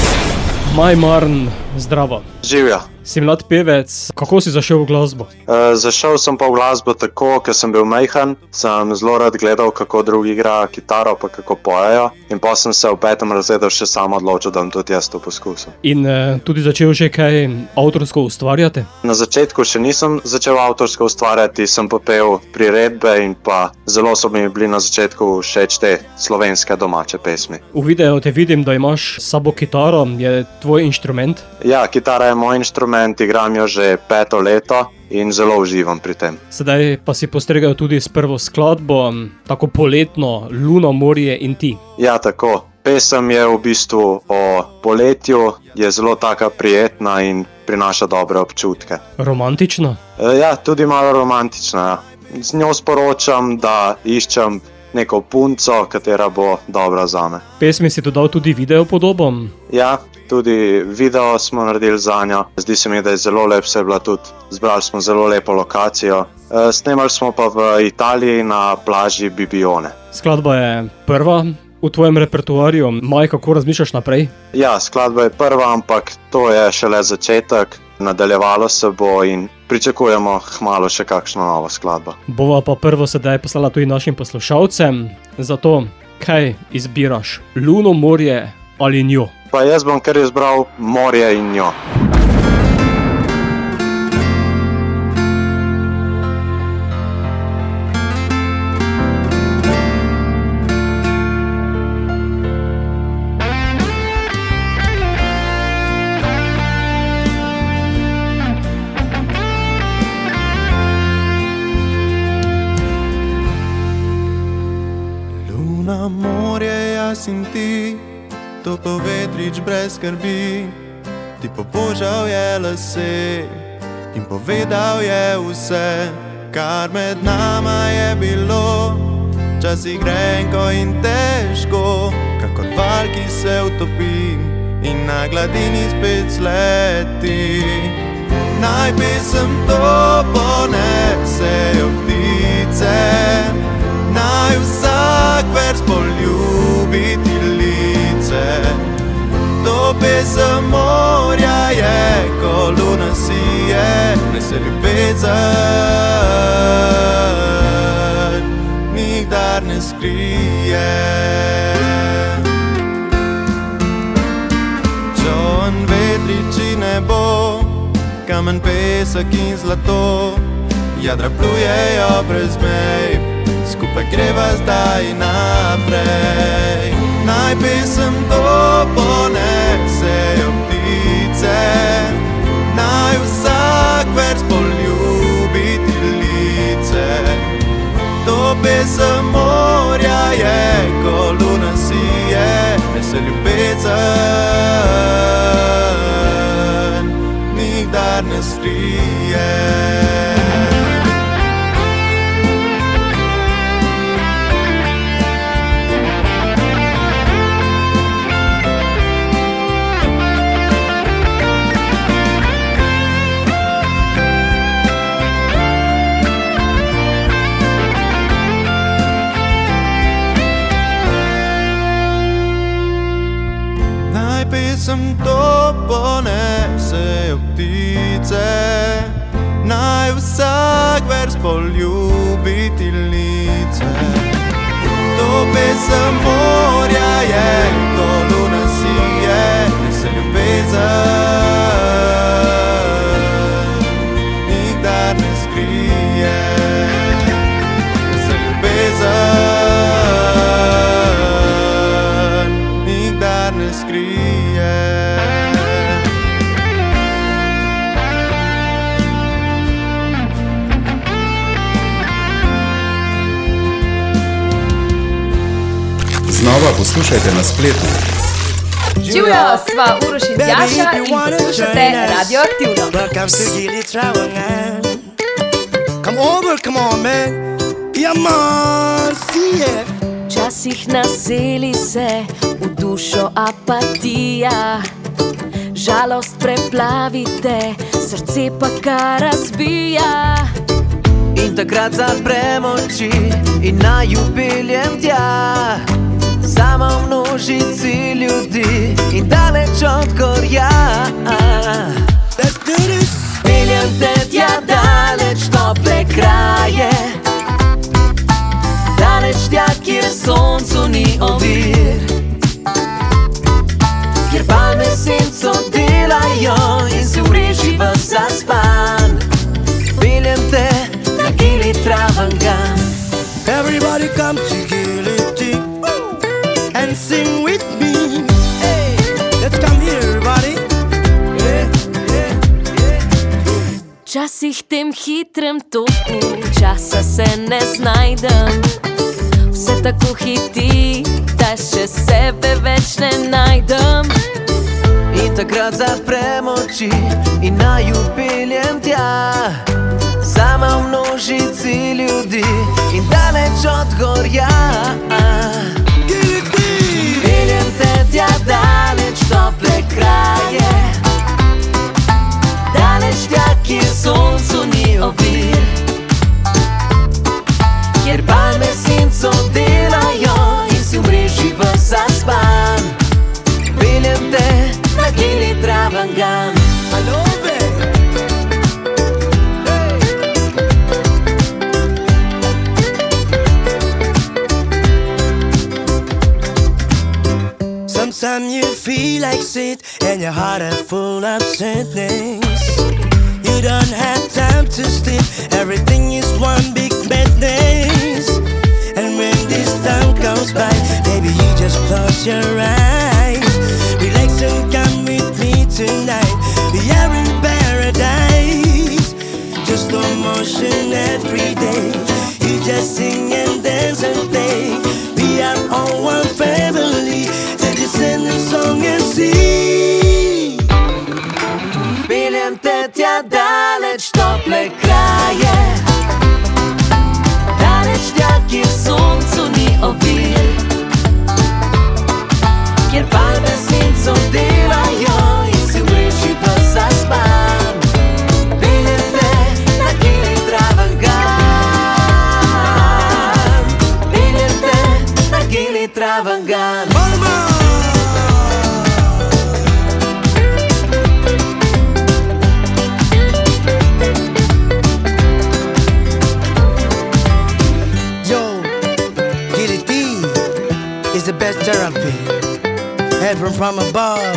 Maj Marn, zdravo. Živja. Si mlad pevec, kako si zašel v glasbo? Zašel sem pa v glasbo tako, ker sem bil majhen, sem zelo rad gledal, kako drugi igrajo kitaro, pa kako pojejo. In pa sem se v 5. razredu še sam odločil, da bom tudi jaz to poskusil. In tudi začel že kaj avtorsko ustvarjati? Na začetku še nisem začel avtorsko ustvarjati, sem pa pel priredbe in pa zelo so mi bili na začetku všeč te slovenske domače pesmi. V videu te vidim, da imaš s sabo kitaro, je tvoj inštrument? Ja, kitara je moj inštrument, igram jo že 5. leto in zelo uživam pri tem. Sedaj pa si postregel tudi s prvo skladbo, tako poletno, Luna, morje in ti. Ja, tako. Pesem je v bistvu o poletju, je zelo taka prijetna in prinaša dobre občutke. Romantična? Ja, tudi malo romantična, ja. Z njo sporočam, da iščem neko punco, katera bo dobra zame. Pesmi si dodal tudi video podobo? Ja, tudi video smo naredili za njo. Zdi se mi, da je zelo lep, se je bila tudi, zbrali smo zelo lepo lokacijo. Snemali smo pa v Italiji na plaži Bibione. Skladba je prva v tvojem repertoarju. Maj, kako razmišljaš naprej? Ja, skladba je prva, ampak to je šele začetek. Nadaljevalo se bo in pričakujemo kmalu še kakšno novo skladbo. Bova pa prvo sedaj poslala tudi našim poslušalcem. Zato, kaj izbiraš? Luno, morje ali njo? Pa jaz bom kar izbral morje in njo. Luna, morje, jaz in ti, to povetrič brez skrbi. Ti pobožal je lase in povedal je vse, kar med nama je bilo. Včasih grenko in težko, kakor val, ki se utopi in na gladini spet sleti. Naj pesem to ponesejo ptice, naj vsak vers poljubi ti lice. To pesem morja je, ko luna sije, ne se ljubezen nikdar ne skrije. Čon, vetrič in nebo, kamen, pesek in zlato, jadra plujejo brez mej, skupaj greva zdaj naprej. Naj pesem to ponesejo ptice, naj vsak vers poljubi ti lice. To pesem morja je, ko luna sije, ne se ljubezen nikdar ne skrije. Pesem to ponesejo ptice, naj vsak vers poljubi ti lice. To pesem morja je, ko luna sije, ne se ljubezen nikdar ne skrije. Ne se ljubezen nikdar ne skrije. Znova poslušajte na spletu. Živjo, sva Uroš in Tjaša in poslušate Radioaktivno. Come over, come on, man. Come on, see it. Včasih naseli se v dušo apatija, žalost preplavite, srce pa kar razbija. In takrat zaprem oči in naju peljem tja, sama v množici ljudi in daleč od gorja. Peljem te tja daleč, tople kraje, daleč tja, kjer soncu ni ovir, kjer palme senco delajo in se v reži vas zaspan. Peljem te na Gili Travangan. Everybody come to Gili and sing with me. Hey, let's come here, everybody. Včasih v tem hitrem toku časa se ne znajdem, vse tako hiti, da še sebe več ne najdem. In takrat zaprem oči in naju peljem tja, sama v množici ljudi in daleč od gorja. Peljem te tja daleč, tople kraje, daleč tja, kjer soncu ni ovir, kjer palme senco delajo in si v mreži vas zaspan. Peljem te na Gili Travangan. Sometimes you feel like shit and your heart is full of sadness. You don't have time to sleep, everything is one big madness. And when this time goes by, baby, you just close your eyes, relax and come with me tonight. We are in paradise, just slow motion every day. You just sing and dance and play. We are all one family, so just sing a song and sing. Peljem te tja daleč, tople kraje, daleč tja, kjer soncu ni ovir, kjer palme senco delajo in si v mreži vas zaspan. Peljem te na Gili Travangan. Peljem te na Gili Travangan. The best therapy, heaven from above,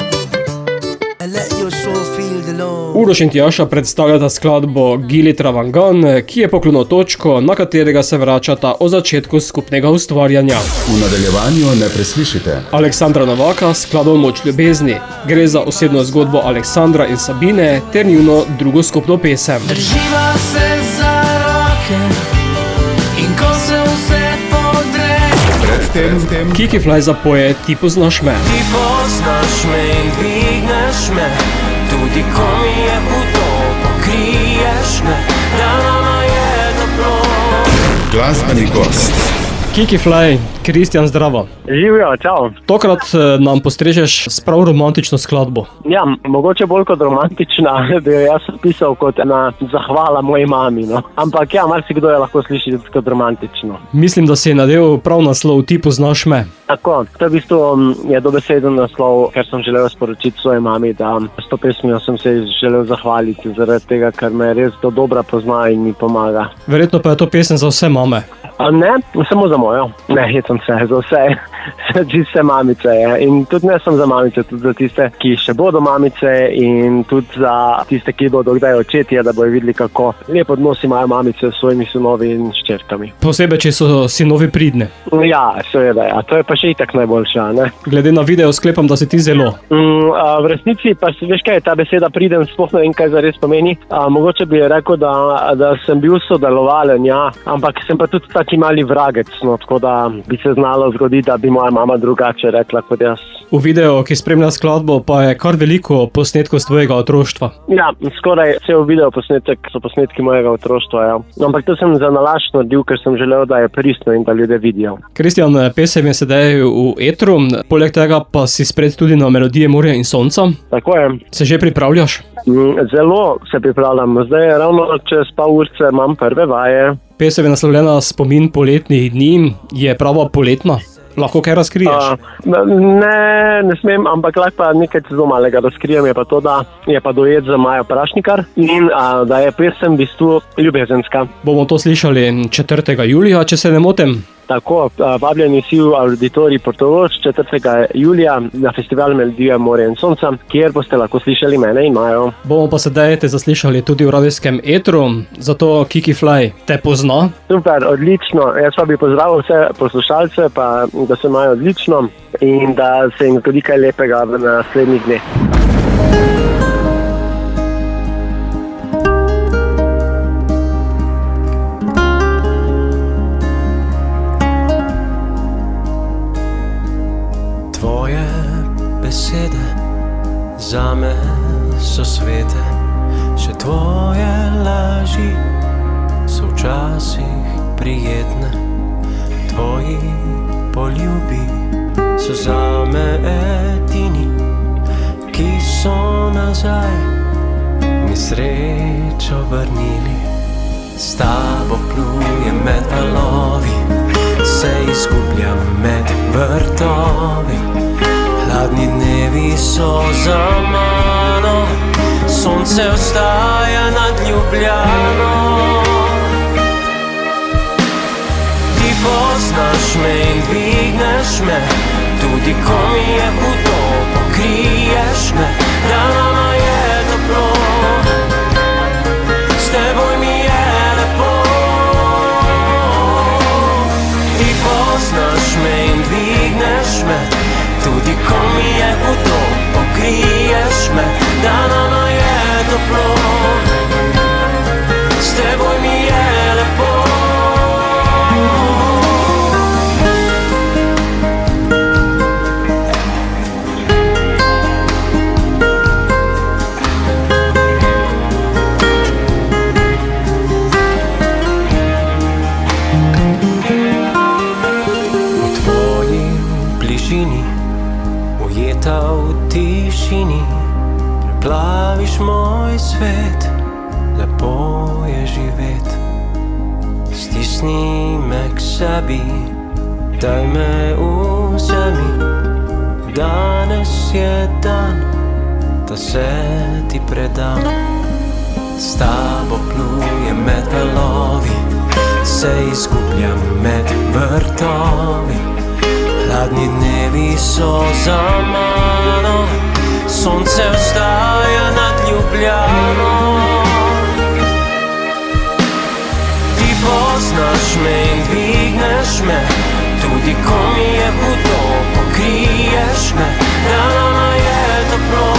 and let your soul feel the love. Uroš in Tjaša predstavljata skladbo Gili Travangan, ki je poklonil točko, na katerega se vračata o začetku skupnega ustvarjanja. V nadaljevanju ne preslišite Aleksandra Novaka s skladbo Moč ljubezni. Gre za osebno zgodbo Aleksandra in Sabine ter njuno drugo skupno pesem. Drživa se za roke in ko se vse podre, Kiki Fly zapoje Ti poznaš me. ti poznaš me in dvigneš me, tudi ko mi je hudo, pokriješ me, da nama je toplo. Glasbeni gost. Kiki Fly, Kristjan, zdravo. Živijo, čau. Tokrat nam postrežeš s prav romantično skladbo. Ja, mogoče bolj kot romantična, bi jo jaz pisal kot ena zahvala moji mami, no. Ampak ja, marsikdo je lahko sliši tudi kot romantično. Mislim, da si je nadel prav naslov Ti poznaš me. Tako, to je v bistvu je dobeseden naslov, ker sem želel sporočiti svoji mami, da s to pesmijo sem se želel zahvaliti, zaradi tega, ker me res do dobra pozna in mi pomaga. Verjetno pa je to pesem za vse mame. Ne, samo za mojo. Ne, jecam se, za vse. Vse mamice je. In tudi ne samo za mamice, tudi za tiste, ki še bodo mamice in tudi za tiste, ki bodo kdaj očetje, da bojo videli, kako lep odnos imajo mamice s svojimi sinovi in ščerkami. Posebej, če so sinovi pridne. Ja, seveda, ja. To je pa še itak najboljša, ne? Glede na video sklepam, da si ti zelo. V resnici pa veš kaj, ta beseda pridem, sploh ne vem, kaj zares pomeni. Mogoče bi rekel, da sem bil sodelovalen, ja, ampak sem pa tudi tak taki mali vragec, no, tako da bi se znalo zgoditi, da bi moja mama drugače rekla kot jaz. V videu, ki spremlja skladbo, pa je kar veliko posnetkov z tvojega otroštva. Ja, skoraj cel video posnetek so posnetki mojega otroštva, ja. Ampak to sem za nalašč naredil, ker sem želel, da je pristno in da ljudje vidijo. Kristjan, pesem je sedaj v etru, poleg tega pa si spred tudi na Melodije morja in sonca. Tako je. Se že pripravljaš? Zelo se pripravljam. Zdaj ravno čez pol urce imam prve vaje. Pesem je naslovljena Spomin poletnih dni, je prava poletna. Lahko kaj razkriješ? Ne smem, ampak lahko pa nekaj zelo malega razkrijem, je pa to, da je pa duet za Majo Prašnikar in da je pesem v bistvu ljubezenska. Bomo to slišali 4. julija, če se ne motim. Tako, vabljeni si v auditorij Portorož 4. julija na festival Melodije morja in sonca, kjer boste lahko slišali mene in Majo. Bomo pa sedaj te zaslišali tudi v radijskem etru, zato Kiki Fly te pozna. Super, odlično. Jaz pa bi pozdravil vse poslušalce, pa da se imajo odlično in da se jim zgodi kaj lepega v naslednjih dneh. Besede zame so svete, še tvoje laži so včasih prijetne. Tvoji poljubi so zame edini, ki so nazaj mi srečo vrnili. S tabo plujem med valovi, se izgubljam med vrtovi. Hladni dnevi so za mano, sonce ostaja nad Ljubljano. Ti poznaš me in dvigneš me, tudi ko mi je hudo, pokriješ me, da nama je toplo. S teboj mi je lepo. Ti poznaš me in dvigneš me, tudi ko mi je hudo, pokriješ me, da nama je toplo. S teboj mi je lepo. V tvoji bližini, ujeta v tišini, preplaviš moj svet, lepo je živet. Stisni me k sebi, daj me vzemi, danes je dan, da se ti predam. S tabo plujem med valovi, se izgubljam med vrtovi. Hladni dnevi so za mano, sonce ostaja nad Ljubljano. Ti poznaš me in dvigneš me, tudi ko mi je hudo, pokriješ me, da nama je toplo.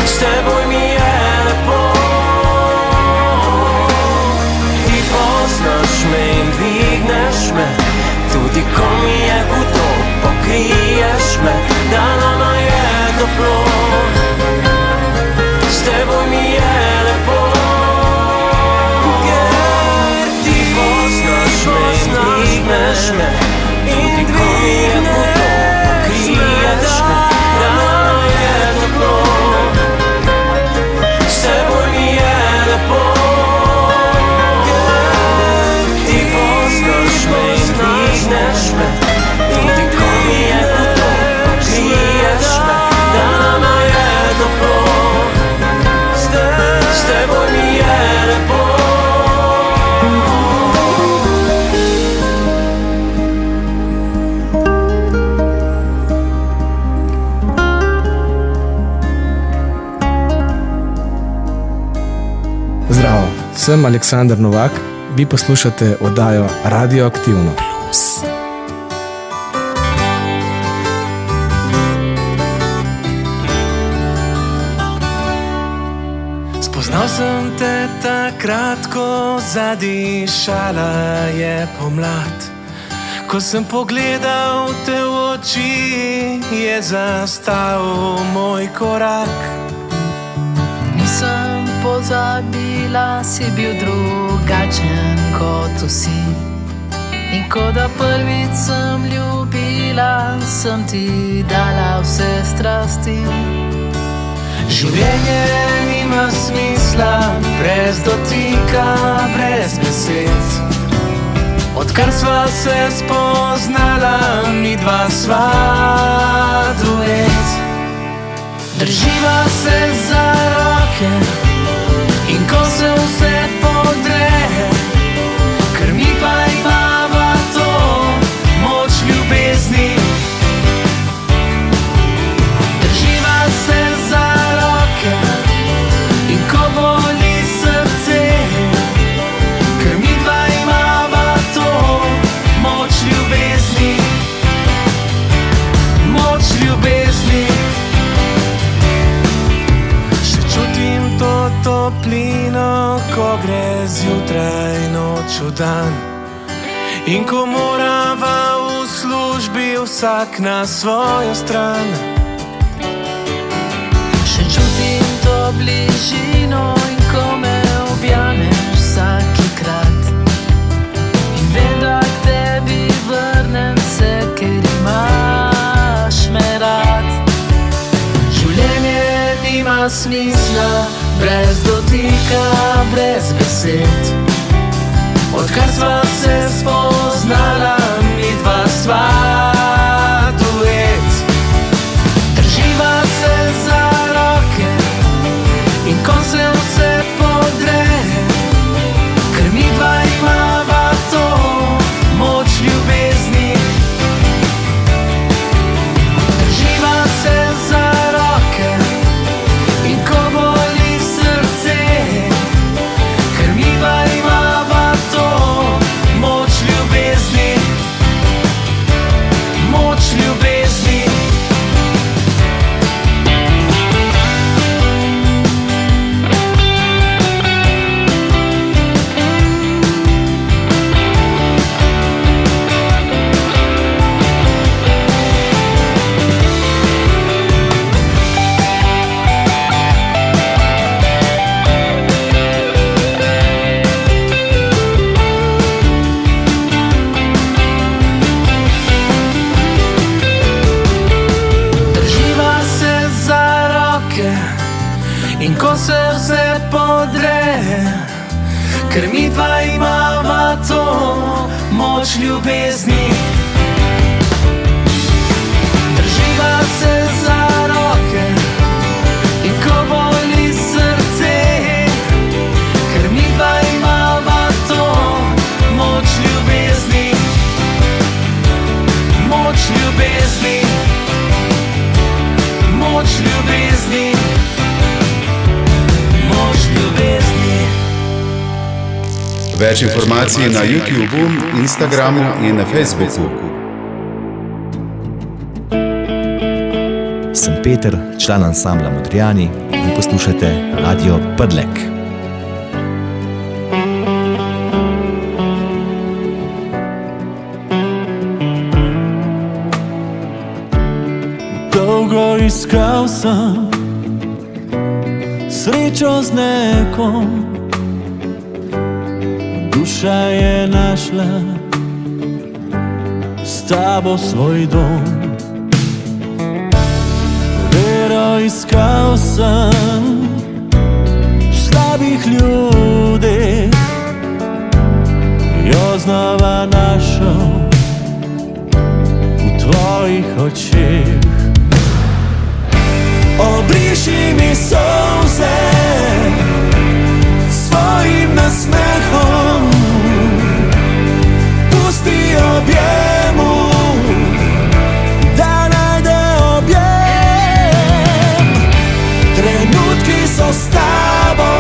S teboj mi je lepo. Ti poznaš me in dvigneš me, tudi ko mi je hudo, pokriješ me, da nama je toplo. S teboj mi je lepo. Ker ti poznaš me in dvigneš me, tudi ko mi je hudo, pokriješ me, da nama je toplo. S teboj mi je lepo. Ti poznaš me in dvigneš me, tudi ko mi je hudo, pokriješ me, da nama je toplo. S teboj mi je lepo. Zdravo, sem Aleksandar Novak, vi poslušate oddajo Radioaktivno. Poznal sem te takrat, ko zadišala je pomlad. Ko sem pogledal te v oči, je zastal moj korak. Nisem pozabila, si bil drugačen kot vsi. In ko da prvič sem ljubila, sem ti dala vse strasti. Življenje nima smisla brez dotika, brez besed. Odkar sva se spoznala, mi dva sva duet. Drživa se za roke in ko se vse podre, ker mi pa imava to moč ljubezni. Drživa se za roke in ko boli srce, ker mi dva imava to moč ljubezni. Moč ljubezni. Še čutim to toplino, ko gre zjutraj noč v dan. In ko morava v službi vsak na svojo stran. Še čutim to bližino in ko me objameš vsakikrat. In vem, da k tebi vrnem se, ker imaš me rad. Življenje nima smisla brez dotika, brez besed. Odkar sva se spoznala, mi dva sva duet. Drživa se za roke in ko se vse podre, ker mi dva imava to moč ljubezni. Drživa se za roke in ko boli srce, ker mi dva imava to moč ljubezni. Moč ljubezni. Drživa se za roke in ko se vse podre, ker mi dva imava to moč ljubezni. Drživa se za roke in ko boli srce, ker mi dva imava to moč ljubezni. Moč ljubezni. Moč ljubezni. Moč ljubezni. Več informacij na YouTubeu, Instagramu in na Facebooku. Sem Peter, član ansambla Modrijani in poslušate Radio Prlek. Dolgo iskal sem srečo z nekom, duša je našla s tabo svoj dom. Vero iskal sem v slabih ljudeh, jo znova našel v tvojih očeh. Obriši mi solze svojim nasmehom, pusti objemu, da najde objem. Trenutki so s tabo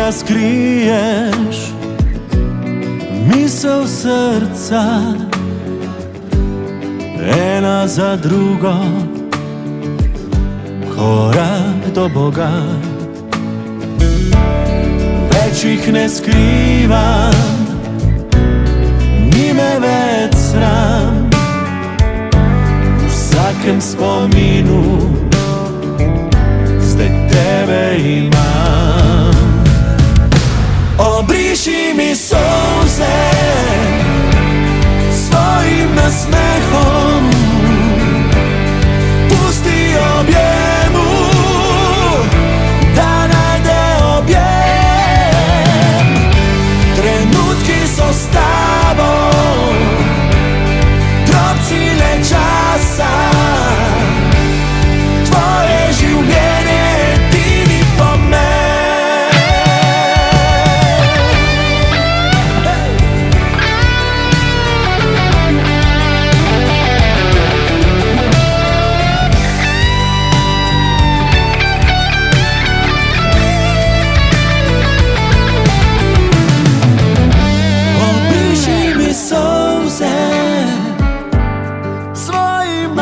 razkriješ misel srca, ena za drugo, korak do Boga. Več jih ne skrivam, ni me več sram, v vsakem spominu zdaj tebe imam. Obriši mi solze svojim nasmehom, pusti objemu, da najde objem. Trenutki so s tabo, drobci le časa, tvoje življenje edini pomen.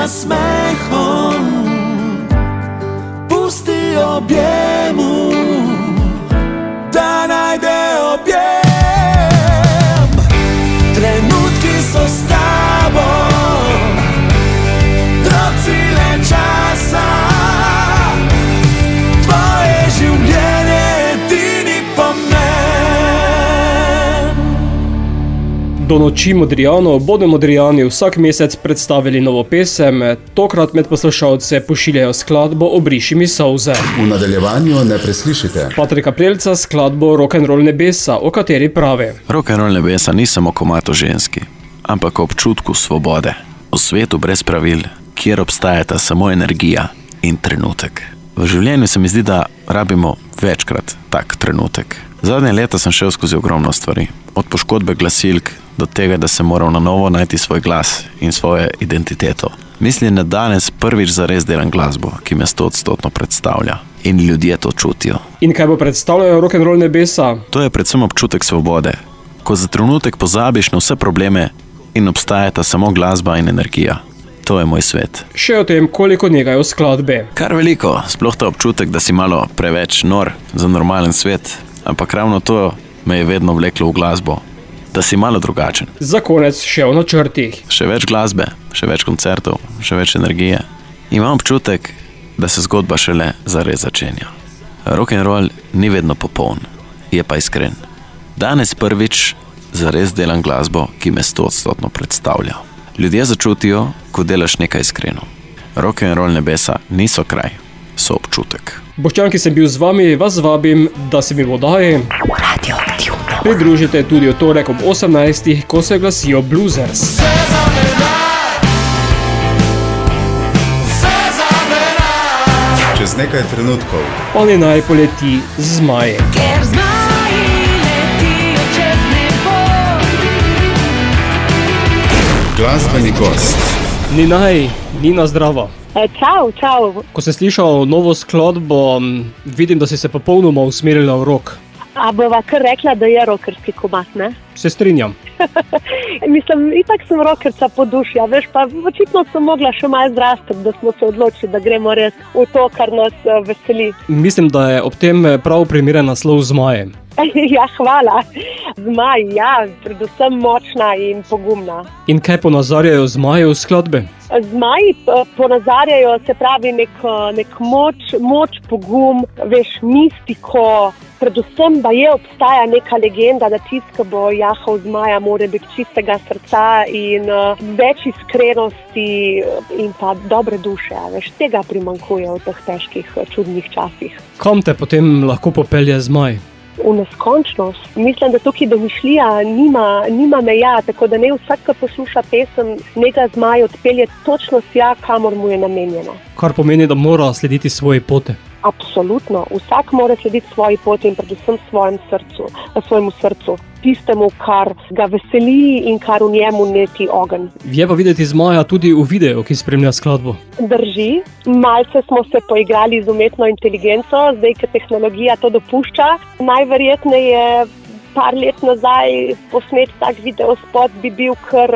Smehom pusti objemu, da najde objem. Trenutki so s tabo, drobci le časa, tvoje življenje edini pomen. Do noči Modrijanov bodo Modrijani vsak mesec predstavili novo pesem, tokrat med poslušalce pošiljajo skladbo Obriši mi solze. V nadaljevanju ne preslišite Patrika Prelca skladbo Rock'n'Roll nebesa, o kateri pravi: Rock'n'Roll nebesa ni samo komad o ženski, ampak o občutku svobode. V svetu brez pravil, kjer obstajata samo energija in trenutek. V življenju se mi zdi, da rabimo večkrat tak trenutek. Zadnje leta sem šel skozi ogromno stvari. Od poškodbe glasilk do tega, da sem moral na novo najti svoj glas in svojo identiteto. Mislim, da danes prvič zares delam glasbo, ki me 100% predstavlja. In ljudje to čutijo. In kaj bo predstavljajo Rock'n'Roll nebesa? To je predvsem občutek svobode. Ko za trenutek pozabiš na vse probleme in obstajata samo glasba in energija. To je moj svet. Še o tem, koliko negajo skladbe. Kar veliko, sploh ta občutek, da si malo preveč nor za normalen svet. Ampak ravno to me je vedno vleklo v glasbo, da si malo drugačen. Za konec še o načrtih. Še več glasbe, še več koncertov, še več energije. Imam občutek, da se zgodba šele zares začenja. Rock'n'roll ni vedno popoln, je pa iskren. Danes prvič zares delam glasbo, ki me 100% predstavlja. Ljudje začutijo, ko delaš nekaj iskreno. Rock'n'roll nebesa niso kraj, so občutek. Boštjan, ki sem bil z vami, vas vabim, da se mi v oddaji pridružite tudi v torek ob 18, ko se glasijo Bluesers. Čez nekaj trenutkov Ali naj poleti zmaj. Ker zmaji letijo čez nebo. glasbeni gost. Nina, zdravo. Čau. Ko sem slišal novo skladbo, vidim, da si se popolnoma usmerila v rock. A bova kar rekla, da je rockerski komad, ne? Se strinjam. Mislim, itak sem rockerca po duši, a veš, pa očitno sem mogla še malo zrastati, da smo se odločili, da gremo res v to, kar nas veseli. Mislim, da je ob tem prav primeren naslov Zmaje. Ja, hvala. Zmaj, ja, predvsem močna in pogumna. In kaj ponazarjajo zmaje v skladbi? Zmaji ponazarjajo, se pravi, nek moč, pogum, veš, mistiko. Predvsem pa obstaja neka legenda, da tisti, ki bo jahal zmaja, mora biti čistega srca in več iskrenosti in pa dobre duše. Veš, tega primanjkuje v teh težkih, čudnih časih. Kam te potem lahko popelje zmaj? V neskončnost. Mislim, da tukaj domišljija nima meja, tako da ne vsak, ki posluša pesem, nega zmaj odpelje točno tja, kamor mu je namenjena. Kar pomeni, da mora slediti svoje poti. Absolutno. Vsak mora slediti svoji poti in predvsem svojemu srcu. Tistemu, kar ga veseli in kar v njemu neki ogenj. Je pa videti zmaja tudi v videu, ki spremlja skladbo. Drži. Malce smo se poigrali z umetno inteligenco, zdaj, ker tehnologija to dopušča. Najverjetneje par let nazaj posnet tak videospot bi bil kar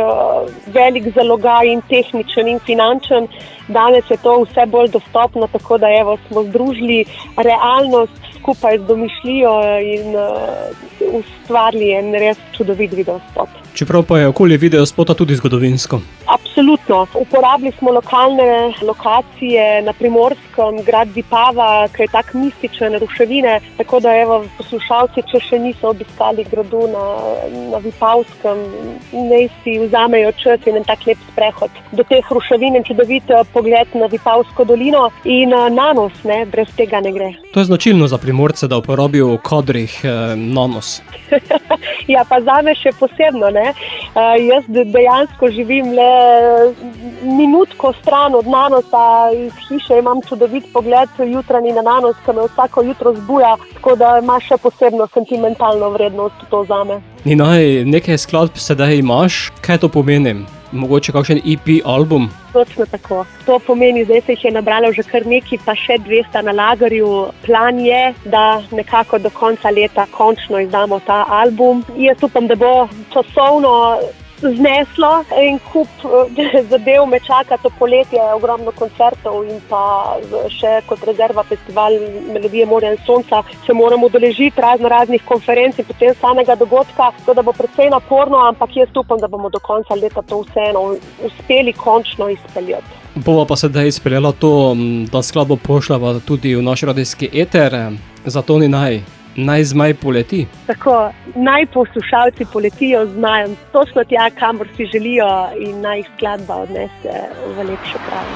velik zalogaj in tehničen in finančen. Danes je to vse bolj dostopno, tako da smo združili realnost skupaj z domišljijo in ustvarili en res čudovit videospot. Čeprav pa je okolje videospota tudi zgodovinsko. Absolutno. Uporabili smo lokalne lokacije na Primorskem, grad Vipava, ki je tak mističen, ruševine, tako da poslušalci, če še niso obiskali gradu na Vipavskem, naj si vzamejo čas in en tak lep sprehod do teh ruševin in čudovit pogled na Vipavsko dolino in nanos, brez tega ne gre. To je značilno za Primorce, da uporabijo v kadrih nanos. Ja, pa zame še posebno, jaz dejansko živim le minutko stran od nanosa, iz hiše imam čudovit pogled jutranji na nanos, ki me vsako jutro zbuja, tako da ima še posebno sentimentalno vrednost to zame. Ninaj, nekaj skladb sedaj imaš, kaj to pomeni? Mogoče kakšen EP album? Točno tako. To pomeni, zdaj se jih je nabralo že kar nekaj, pa še 200 na lagerju. Plan je, da nekako do konca leta končno izdamo ta album. Jaz upam, da bo časovno zneslo in kup zadev me čaka to poletje, ogromno koncertov in pa še kot rezerva festival Melodije morja in sonca se moramo udeležiti raznih konferenc in potem samega dogodka, tako da bo precej naporno, ampak jaz upam, da bomo do konca leta to vseeno uspeli končno izpeljati. Bova pa sedaj izpeljala to, da skladbo pošljava tudi v naš radijski eter, zato Naj zmaj poleti. Tako, naj poslušalci poletijo z zmajem točno tja, kamor si želijo in naj jih skladba odnese v lepše kraje.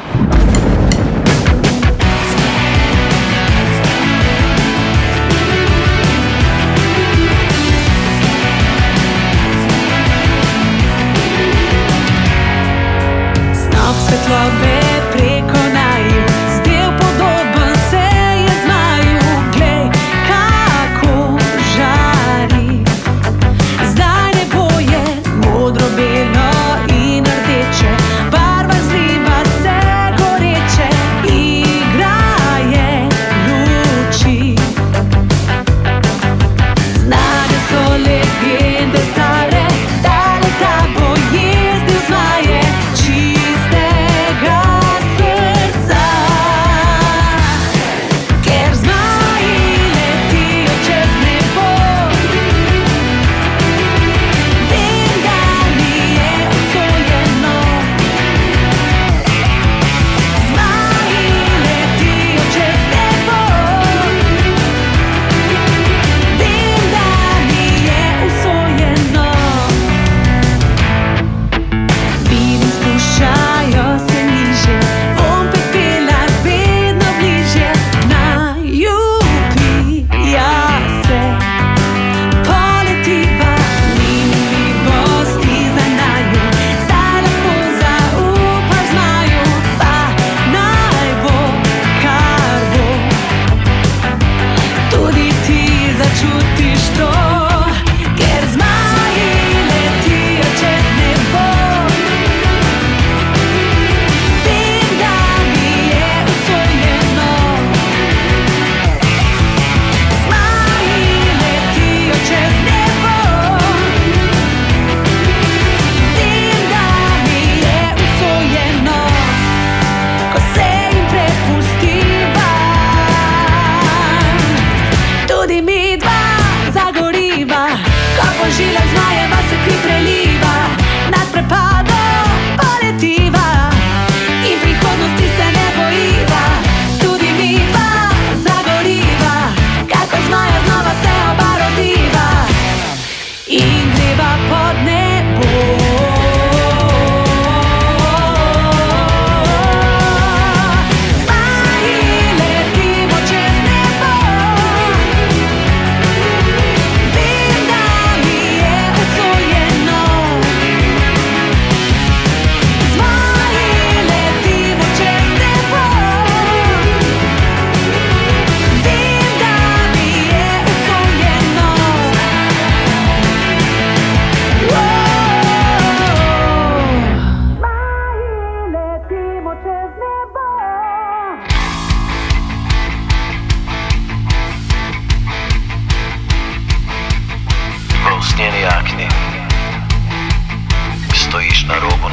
Snop svetlobe preko naju, zdel podoben se je zmaju, glej, zdaj nebo je modro-belo in rdeče, barva zliva se goreče, igraje luči. Znane so legende stare, da leta bo jezdil zmaje čistega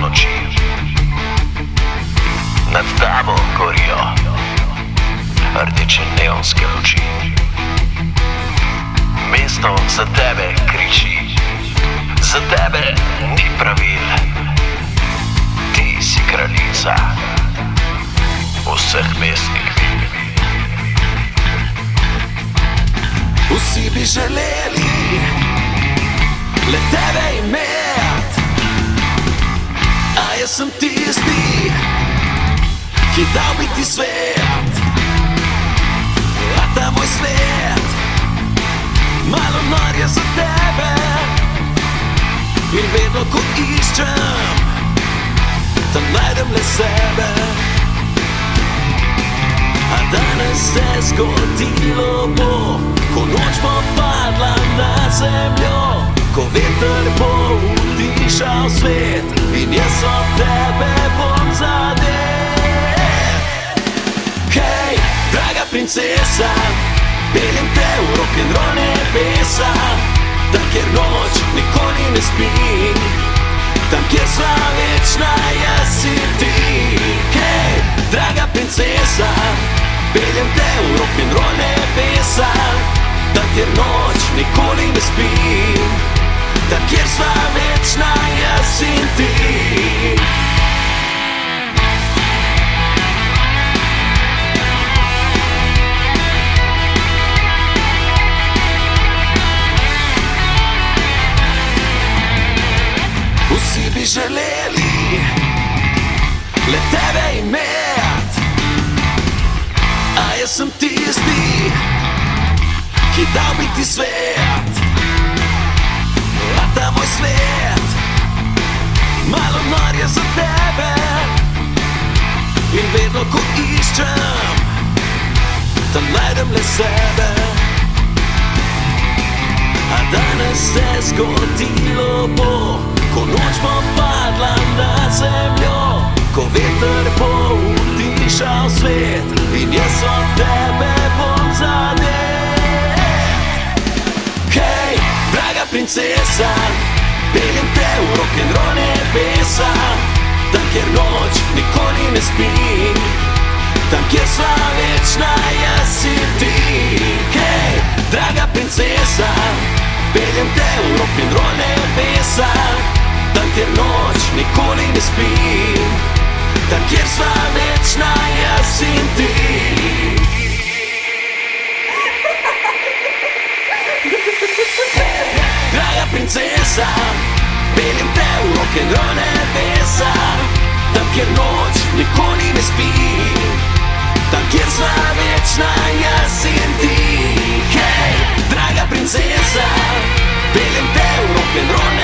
noči. Nad tabo gorijo rdeče neonske luči. Mesto za tebe kriči, za tebe ni pravil. Ti si kraljica vseh mestnih vil. Vsi bi želeli le tebe imet, a jaz sem tisti, ki dal bi ti svet. A ta moj svet malo nor je za tebe, in vedno ko iščem, tam najdem le sebe. A danes se zgodilo bo, ko noč bo padla na zemljo, ko veter bo utišal svet, in jaz od tebe bom zadet. Hej, draga princesa, peljem te v rock'n'roll nebesa, tam kjer noč nikoli ne spi, tam kjer sva večna jaz in ti. Hej, draga princesa, peljem te v rock'n'roll nebesa, tam kjer noč nikoli ne spi, tam kjer sva večna jaz in ti. Vsi bi želeli le tebe imet, a jaz sem tisti, ki dal bi ti svet. A ta moj svet malo nor je za tebe, in vedno ko iščem, tam najdem le sebe. A danes se zgodilo bo, ko noč bo padla na zemljo, ko veter bo utišal svet, in jaz od tebe bom zadet. Hej, draga princesa, peljem te v rock'n'roll nebesa, tam kjer noč nikoli ne spi, tam kjer sva večna jaz in ti. Hej, draga princesa, peljem te v rock'n'roll nebesa, tam kjer noč nikoli ne spi, tam kjer sva večna jaz in ti. Draga princesa, peljem te v rock'n'roll nebesa, tam kjer noč nikoli ne spi, tam kjer sva večna jaz in ti. Hej, draga princesa, peljem te v rock'n'roll